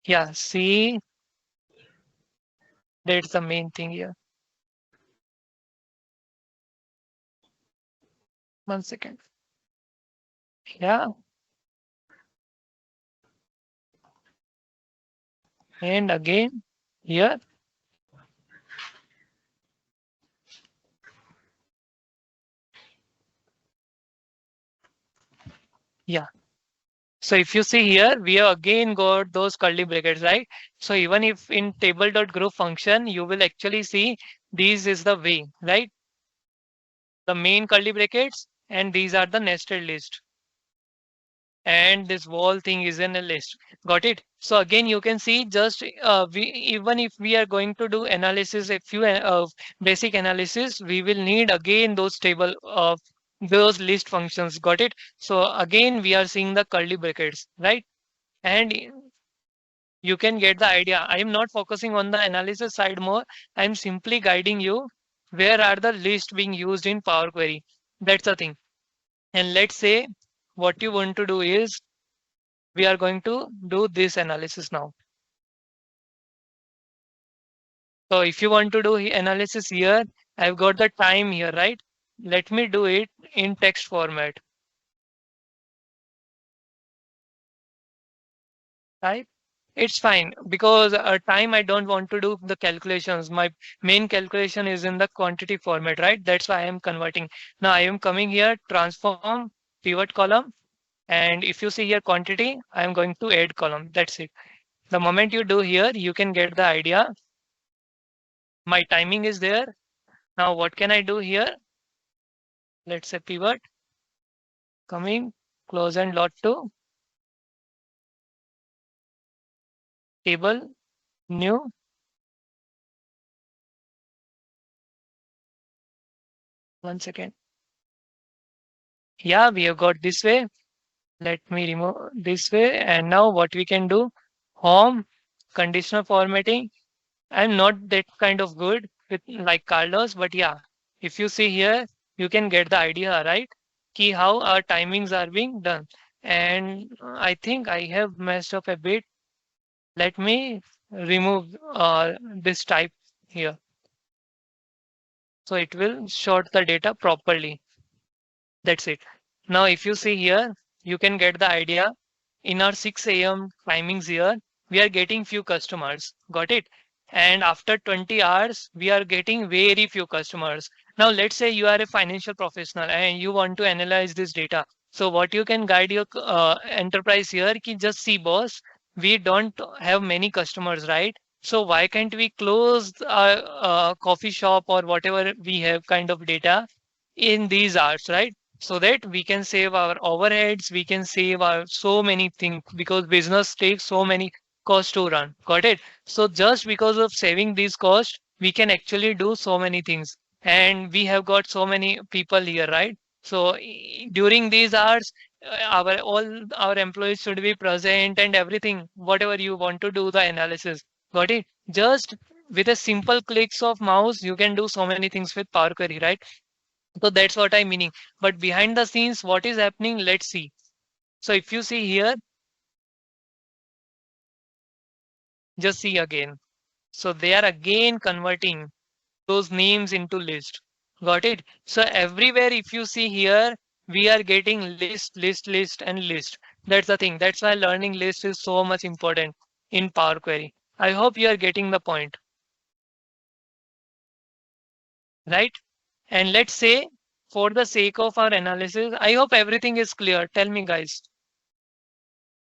Yeah, see, that's the main thing here. 1 second. Yeah, and again here. Yeah. So if you see here, we have again got those curly brackets, right? So even if in table.group function, you will actually see this is the way, right? The main curly brackets, and these are the nested list. And this whole thing is in a list. Got it? So again, you can see just we even if we are going to do analysis, a few basic analysis, we will need again those table of those list functions. Got it? So again, we are seeing the curly brackets, right? And you can get the idea. I am not focusing on the analysis side more. I am simply guiding you where are the lists being used in Power Query. That's the thing. And let's say what you want to do is we are going to do this analysis now. So if you want to do analysis here, I've got the time here, right? Let me do it in text format. Type It's fine because time I don't want to do the calculations. My main calculation is in the quantity format, right? That's why I am converting. Now I am coming here, transform, pivot column. And if you see here quantity, I am going to add column. That's it. The moment you do here, you can get the idea. My timing is there. Now what can I do here? Let's say pivot, coming, close and lot to, table, new. One second. Yeah, we have got this way. Let me remove this way. And now what we can do, home, conditional formatting. I'm not that kind of good with like Carlos, but yeah, if you see here, you can get the idea, right? Key how our timings are being done. And I think I have messed up a bit. Let me remove this type here. So it will sort the data properly. That's it. Now, if you see here, you can get the idea. In our 6 a.m. timings here, we are getting few customers. Got it? And after 20 hours, we are getting very few customers. Now, let's say you are a financial professional and you want to analyze this data. So, what you can guide your enterprise here, ki just see, boss, we don't have many customers, right? So, why can't we close our coffee shop or whatever we have kind of data in these hours, right? So that we can save our overheads, we can save our so many things because business takes so many costs to run. Got it? So just because of saving these costs, we can actually do so many things. And we have got so many people here, right? So during these hours, our all our employees should be present and everything, whatever you want to do the analysis. Got it? Just with a simple clicks of mouse, you can do so many things with Power Query, right? So that's what I'm meaning. But behind the scenes, what is happening? Let's see. So if you see here, just see again. So they are again converting those names into list. Got it? So everywhere, if you see here, we are getting list, list, list, and list. That's the thing. That's why learning list is so much important in Power Query. I hope you are getting the point, right? And let's say, for the sake of our analysis, I hope everything is clear. Tell me, guys.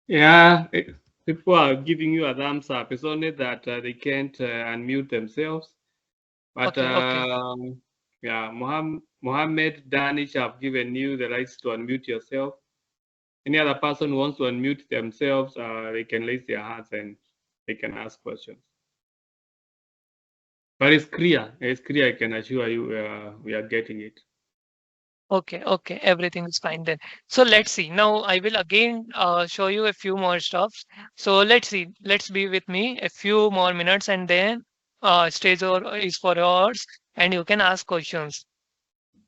Yeah, people are giving you a thumbs up. It's only that they can't unmute themselves. But Okay, okay. yeah, Mohammed Danish have given you the rights to unmute yourself. Any other person who wants to unmute themselves, they can raise their hands and they can ask questions. But it's clear. It's clear. I can assure you, we are getting it. Okay, okay, everything is fine then. So let's see. Now I will again show you a few more stuffs. So let's see. Let's be with me a few more minutes and then stage is for yours and you can ask questions.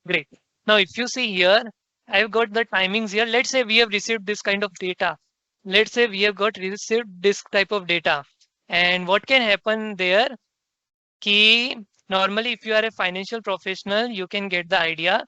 Great. Now if you see here, I've got the timings here. Let's say we have received this kind of data. Let's say we have got received this type of data. And what can happen there? Key normally if you are a financial professional, you can get the idea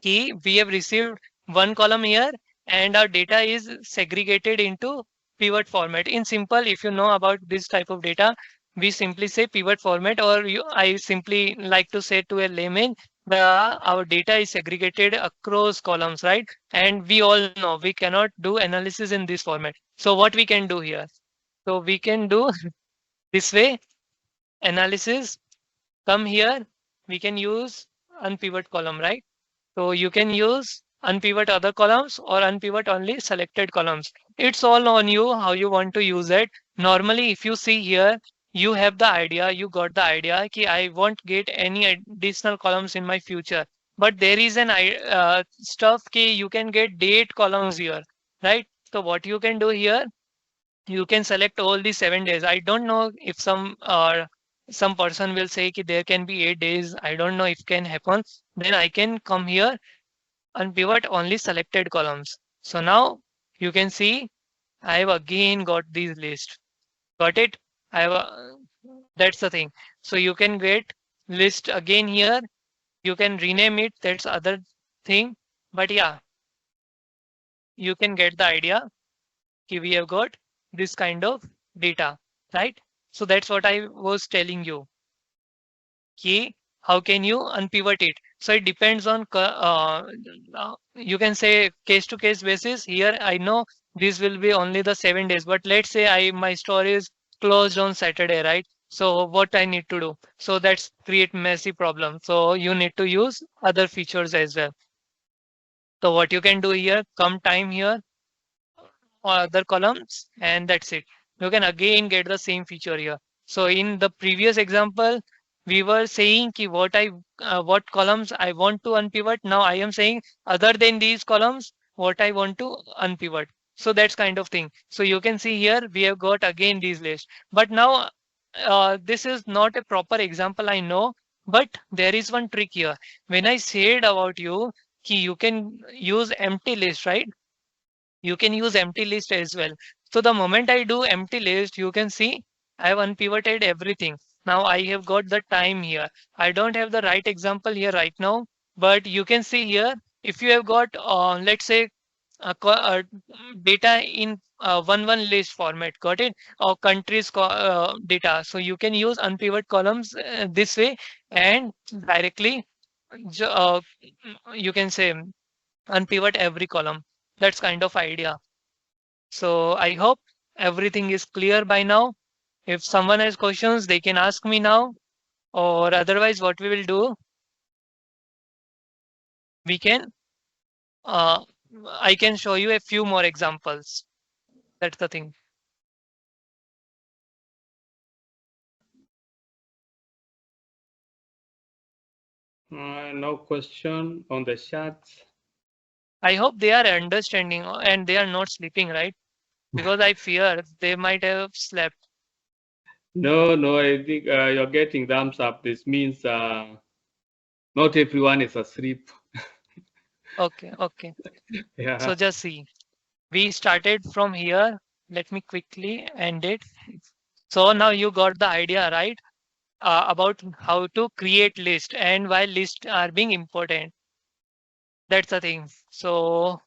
key we have received one column here and our data is segregated into pivot format. In simple, if you know about this type of data, we simply say pivot format or I simply like to say to a layman, our data is segregated across columns, right? And we all know we cannot do analysis in this format. So what we can do here? So we can do this way, analysis, come here, we can use unpivot column, right? So you can use unpivot other columns or unpivot only selected columns. It's all on you how you want to use it. Normally, if you see here, you have the idea, you got the idea कि I won't get any additional columns in my future. But there is an stuff कि you can get date columns here, right? So what you can do here, you can select all the 7 days. I don't know if some person will say कि there can be 8 days. I don't know if can happen. Then I can come here and pivot only selected columns. So now you can see I have again got these list. Got it? I have that's the thing. So you can get list again here. You can rename it. That's other thing. But yeah, you can get the idea. We have got this kind of data, right? So that's what I was telling you. Key, how can you unpivot it? So it depends on you can say case to case basis. Here I know this will be only the 7 days, but let's say my store is closed on Saturday, right? So what I need to do? So that's create messy problem. So you need to use other features as well. So what you can do here, come time here, other columns, and that's it. You can again get the same feature here. So in the previous example, we were saying ki what columns I want to unpivot. Now I am saying other than these columns, what I want to unpivot. So that's kind of thing. So you can see here we have got again these lists. But now this is not a proper example, I know, but there is one trick here. When I said about you ki you can use empty list, right? You can use empty list as well. So the moment I do empty list, you can see I have unpivoted everything. Now I have got the time here. I don't have the right example here right now, but you can see here if you have got let's say data in one list format, got it, or countries data. So you can use unpivot columns this way and directly you can say unpivot every column. That's kind of idea. So I hope everything is clear by now. If someone has questions, they can ask me now, or otherwise what we will do, we can, uh, I can show you a few more examples. That's the thing. No question on the chat. I hope they are understanding and they are not sleeping, right? Because I fear they might have slept. No, I think you're getting thumbs up. This means not everyone is asleep. Okay. Yeah. So just see. We started from here. Let me quickly end it. So now you got the idea, right? About how to create list and why lists are being important. That's the thing. So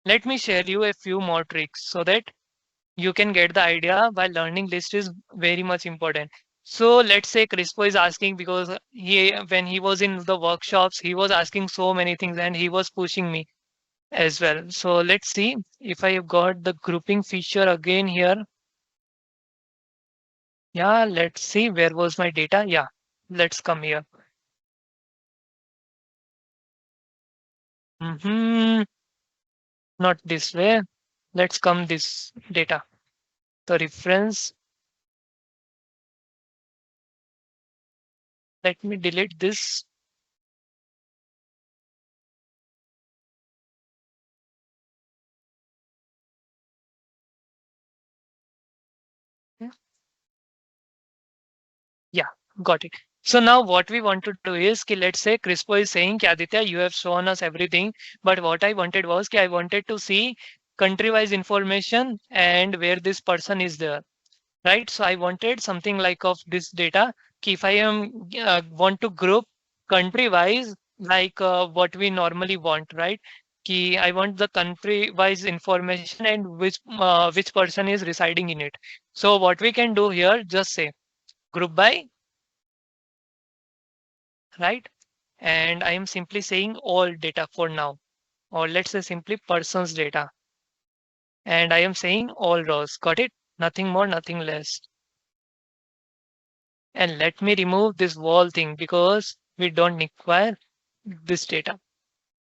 let me share you a few more tricks so that you can get the idea why learning list is very much important. So let's say Crispo is asking because when he was in the workshops, he was asking so many things and he was pushing me as well. So let's see if I have got the grouping feature again here. Yeah, let's see where was my data. Yeah, let's come here. Not this way. Let's come this data. The reference. Let me delete this. Yeah, got it. So now what we want to do is, let's say Crispo is saying, Aditya, you have shown us everything, but what I wanted was, I wanted to see country-wise information and where this person is there, right? So I wanted something like of this data. If I am want to group country-wise, like what we normally want, right? I want the country-wise information and which person is residing in it. So what we can do here, just say group by, right? And I am simply saying all data for now, or let's say simply persons data. And I am saying all rows. Got it? Nothing more, nothing less. And let me remove this wall thing because we don't require this data.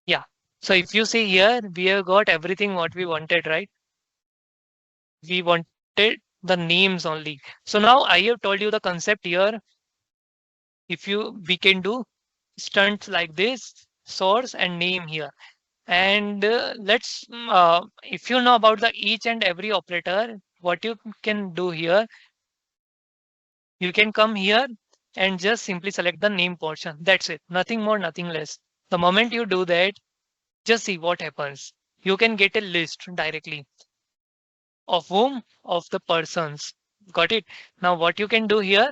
Yeah. So if you see here, we have got everything what we wanted, right? We wanted the names only. So now I have told you the concept here. We can do stunts like this, source and name here. And if you know about the each and every operator, what you can do here, you can come here and just simply select the name portion. That's it. Nothing more, nothing less. The moment you do that, just see what happens. You can get a list directly of whom, of the persons. Got it? Now what you can do here,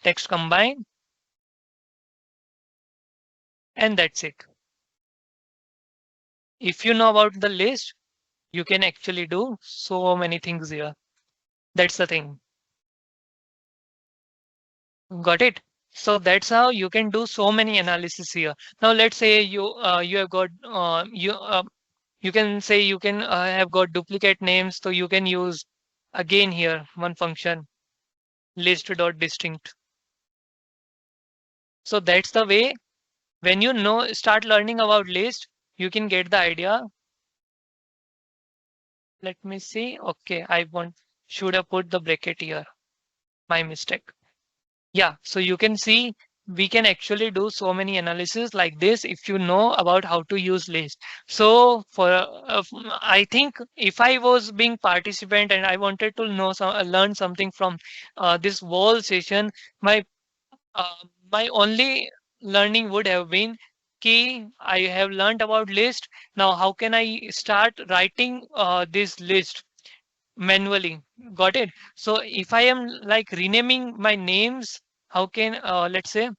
text combine, and that's it. If you know about the list, you can actually do so many things here. That's the thing. Got it? So that's how you can do so many analysis here. Now let's say you have got you can say you can have got duplicate names, so you can use again here one function list.distinct. So that's the way when you know start learning about list, you can get the idea. Let me see. Okay, I want should have put the bracket here. My mistake. Yeah, so you can see we can actually do so many analysis like this if you know about how to use list. So for I think if I was being participant and I wanted to know some learn something from this whole session, my uh, my only learning would have been key. I have learned about list. Now how can I start writing this list manually? Got it? So if I am like renaming my names, how can let's say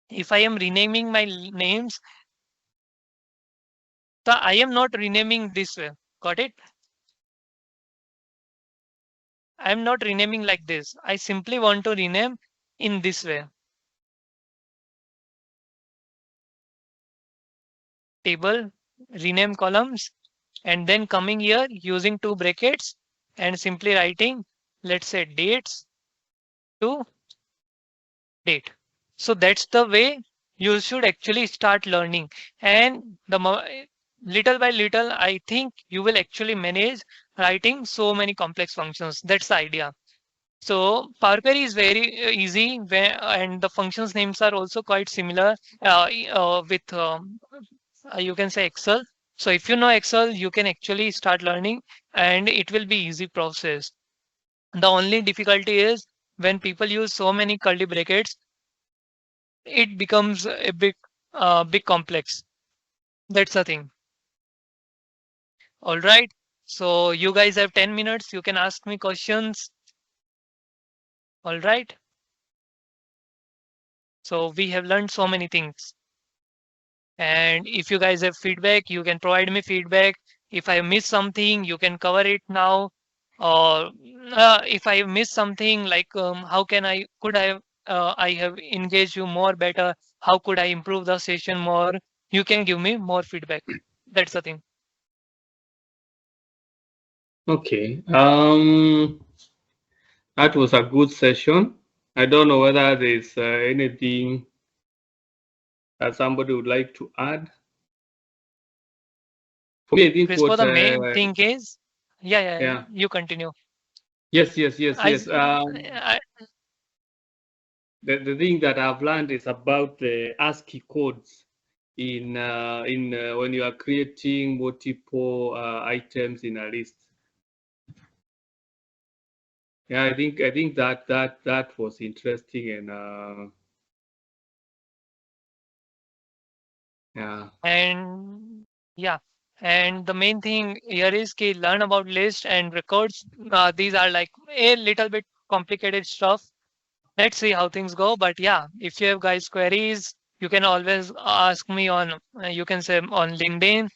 if I am renaming my names, so I am not renaming this way. Got it? I am not renaming like this. I simply want to rename in this way. Table, rename columns, and then coming here using two brackets and simply writing, let's say dates to date. So that's the way you should actually start learning. And little by little, I think you will actually manage writing so many complex functions. That's the idea. So Power Query is very easy, and the functions names are also quite similar with you can say Excel. So if you know Excel, you can actually start learning, and it will be easy process. The only difficulty is when people use so many curly brackets, it becomes a big complex. That's the thing. All right. So you guys have 10 minutes. You can ask me questions. All right. So we have learned so many things. And if you guys have feedback, you can provide me feedback. If I miss something, you can cover it now. Or if I miss something, like how can I have engaged you more better? How could I improve the session more? You can give me more feedback. That's the thing. Okay. That was a good session. I don't know whether there's anything that somebody would like to add. For me, I think Crispo, what the main thing is, yeah, you continue. Yes. I The thing that I've learned is about the ASCII codes in when you are creating multiple items in a list. Yeah, I think that was interesting, and yeah. and yeah, and the main thing here is ki learn about list and records. These are like a little bit complicated stuff. Let's see how things go. But yeah, if you have guys queries, you can always ask me on you can say on LinkedIn.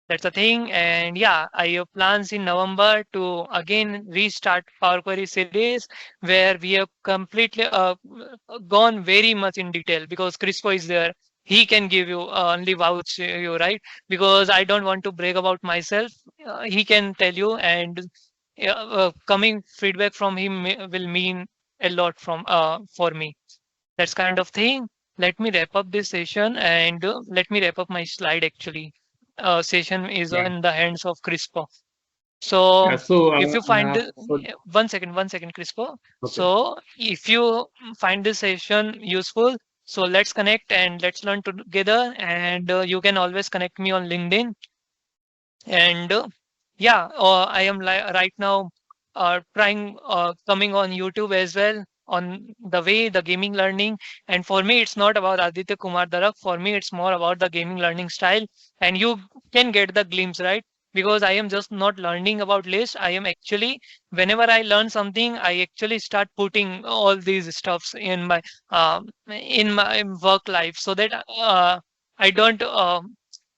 That's the thing. And yeah, I have plans in November to again restart Power Query series where we have completely gone very much in detail because Crispo is there. He can give you only vouch you, right? Because I don't want to brag about myself. He can tell you, and coming feedback from him will mean a lot from for me. That's kind of thing. Let me wrap up this session and let me wrap up my slide actually. Session is Yeah. in the hands of Crispo. Yeah. So So if you I find have one second, Crispo. okay. So if you find this session useful, so let's connect and let's learn together. And you can always connect me on LinkedIn. And yeah, I am right now trying coming on YouTube as well on the way the gaming learning. And for me, it's not about Aditya Kumar Darak. For me, it's more about the gaming learning style. And you can get the glimpse, right? Because I am just not learning about list. I am actually, whenever I learn something, I actually start putting all these stuffs in my work life so that I don't.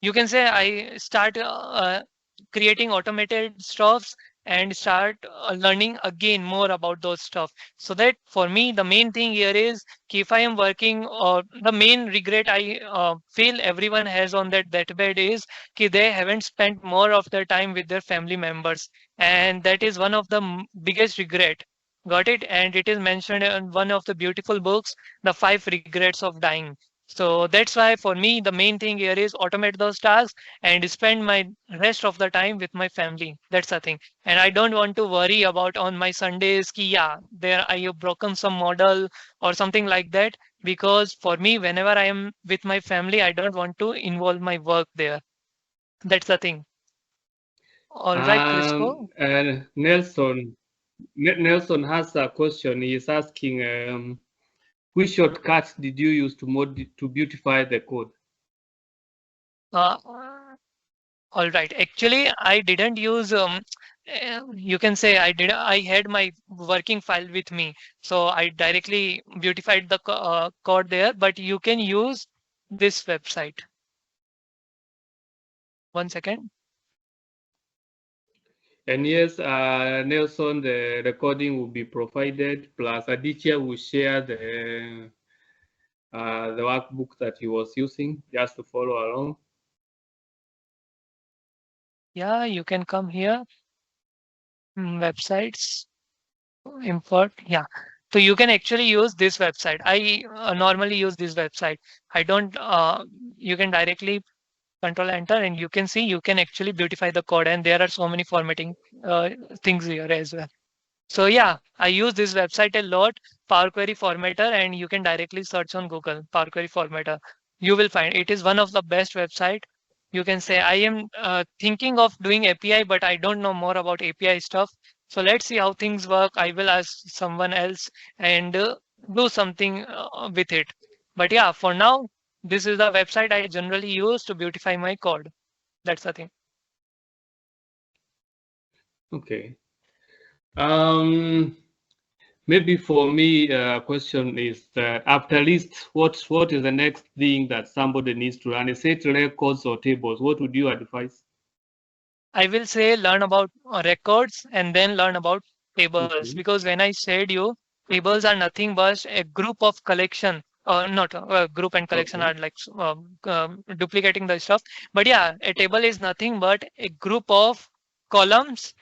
You can say I start. creating automated stuffs and start learning again more about those stuff. So that for me, the main thing here is if I am working, or the main regret I feel everyone has on that deathbed is they haven't spent more of their time with their family members, and that is one of the biggest regret. Got it? And it is mentioned in one of the beautiful books, The 5 Regrets of Dying. So that's why for me, the main thing here is automate those tasks and spend my rest of the time with my family. That's the thing. And I don't want to worry about on my Sundays, ki, yeah, there I have broken some model or something like that. Because for me, whenever I am with my family, I don't want to involve my work there. That's the thing. All right, Crisco. And Nelson has a question. He is asking, which shortcuts did you use to beautify the code? Uh, all right. Actually, I didn't use. You can say I had my working file with me, so I directly beautified the code there. But you can use this website. 1 second. And yes, Nelson, the recording will be provided. Plus, Aditya will share the workbook that he was using just to follow along. Yeah, you can come here. Websites, import. Yeah. So you can actually use this website. I normally use this website. I don't. You can directly control enter, and you can see you can actually beautify the code, and there are so many formatting things here as well. So yeah, I use this website a lot, Power Query Formatter, and you can directly search on Google Power Query Formatter. You will find it is one of the best website. You can say I am thinking of doing API, but I don't know more about API stuff. So let's see how things work. I will ask someone else and do something with it. But yeah, for now, this is the website I generally use to beautify my code. That's the thing. Okay. Maybe for me, question is that after list, what is the next thing that somebody needs to run? Is it records or tables? What would you advise? I will say learn about records and then learn about tables, Okay. because when I said you tables are nothing but a group of collection, or not group and collection Okay. are like duplicating the stuff. But yeah, a table is nothing but a group of columns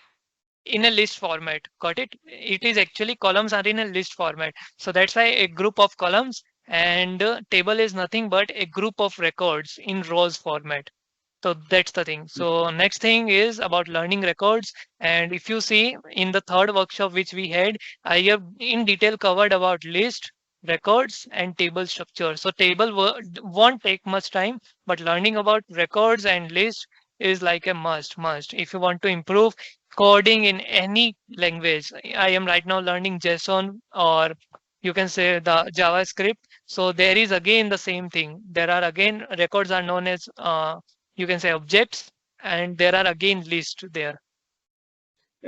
in a list format. Got it? It is actually columns are in a list format. So that's why a group of columns, and table is nothing but a group of records in rows format. So that's the thing. So next thing is about learning records. And if you see in the third workshop which we had, I have in detail covered about list, records, and table structure. So table won't take much time, but learning about records and list is like a must. If you want to improve coding in any language, I am right now learning JSON, or you can say the JavaScript. So there is again the same thing. There are again records are known as you can say objects, and there are again lists there.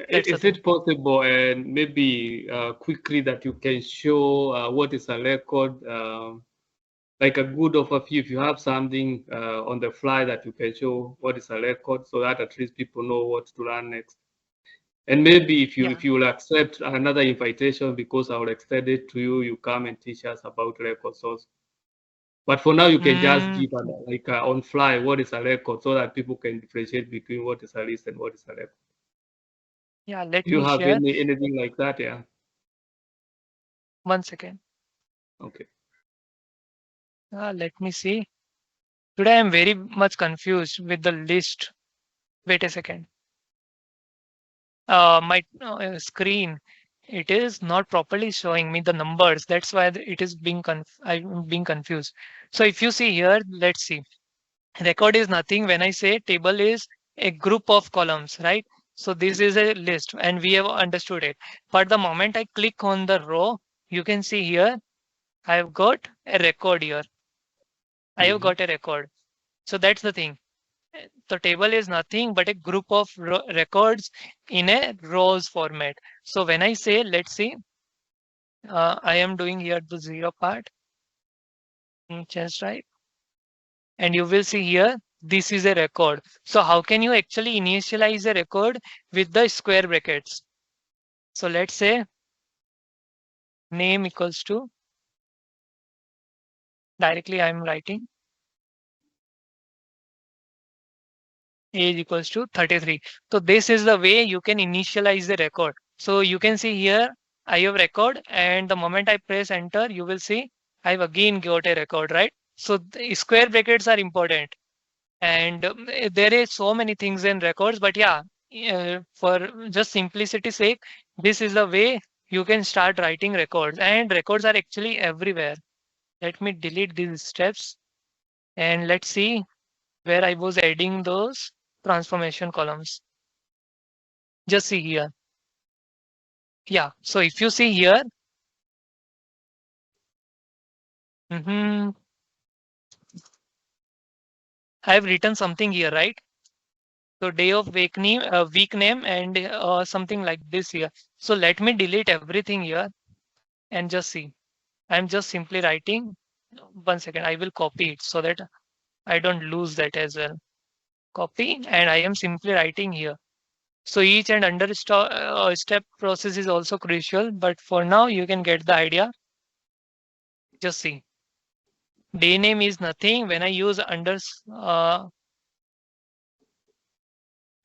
That's the Is thing. it possible and maybe quickly that you can show what is a record, like a good overview? If you have something on the fly that you can show what is a record, so that at least people know what to run next. And maybe if Yeah. you will accept another invitation, because I will extend it to you, you come and teach us about records also. But for now, you can just Mm, give like on fly what is a record, so that people can differentiate between what is a list and what is a record. yeah. Let Do you me have share. anything like that? Yeah. 1 second. Okay. Let me see. Today I'm very much confused with the list. Wait a second. My screen, it is not properly showing me the numbers. That's why it is being I'm being confused. So if you see here, let's see. Record is nothing. When I say table is a group of columns, right? So this is a list and we have understood it. But the moment I click on the row, you can see here, I've got a record here. I have Mhm. got a record. So that's the thing. The table is nothing but a group of records in a rows format. So when I say, let's see, I am doing here the zero part, change type, and you will see here this is a record. So how can you actually initialize a record with the square brackets? So let's say name equals to, directly I'm writing age equals to 33. So this is the way you can initialize the record. So you can see here I have record, and the moment I press enter, you will see I've again got a record, right? So the square brackets are important, and there is so many things in records, but yeah, for just simplicity sake, this is the way you can start writing records, and records are actually everywhere. Let me delete these steps and let's see where I was adding those transformation columns. Just see here. Yeah, so if you see here, I've written something here, right? So day of week name and something like this here. So let me delete everything here and just see. I'm just simply writing. 1 second, I will copy it so that I don't lose that as well. Copy, and I am simply writing here. So each and under step process is also crucial, but for now you can get the idea. Just see. Day name is nothing. When I use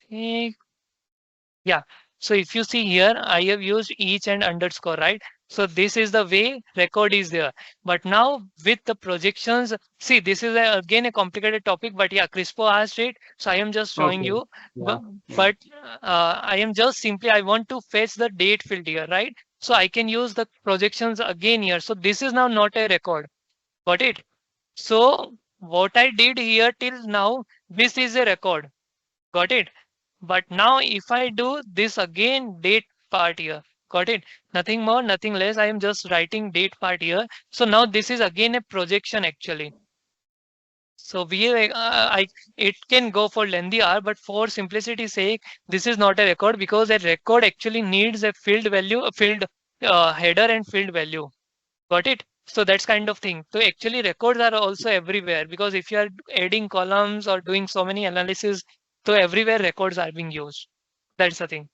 yeah. So if you see here, I have used each and underscore, right? So this is the way record is there. But now with the projections, see, this is again a complicated topic, but yeah, Crispo asked it. So I am just showing Okay. you. Yeah. But I am just simply, I want to fetch the date field here, right? So I can use the projections again here. So this is now not a record. Got it? So what I did here till now, this is a record. Got it? But now if I do this again, date part here, got it? Nothing more, nothing less. I am just writing date part here. So now this is again a projection actually. So it can go for lengthy R, but for simplicity's sake, this is not a record because a record actually needs a field value, a field header and field value. Got it? So that's kind of thing. So actually records are also everywhere, because if you are adding columns or doing so many analysis, so everywhere records are being used. That's the thing.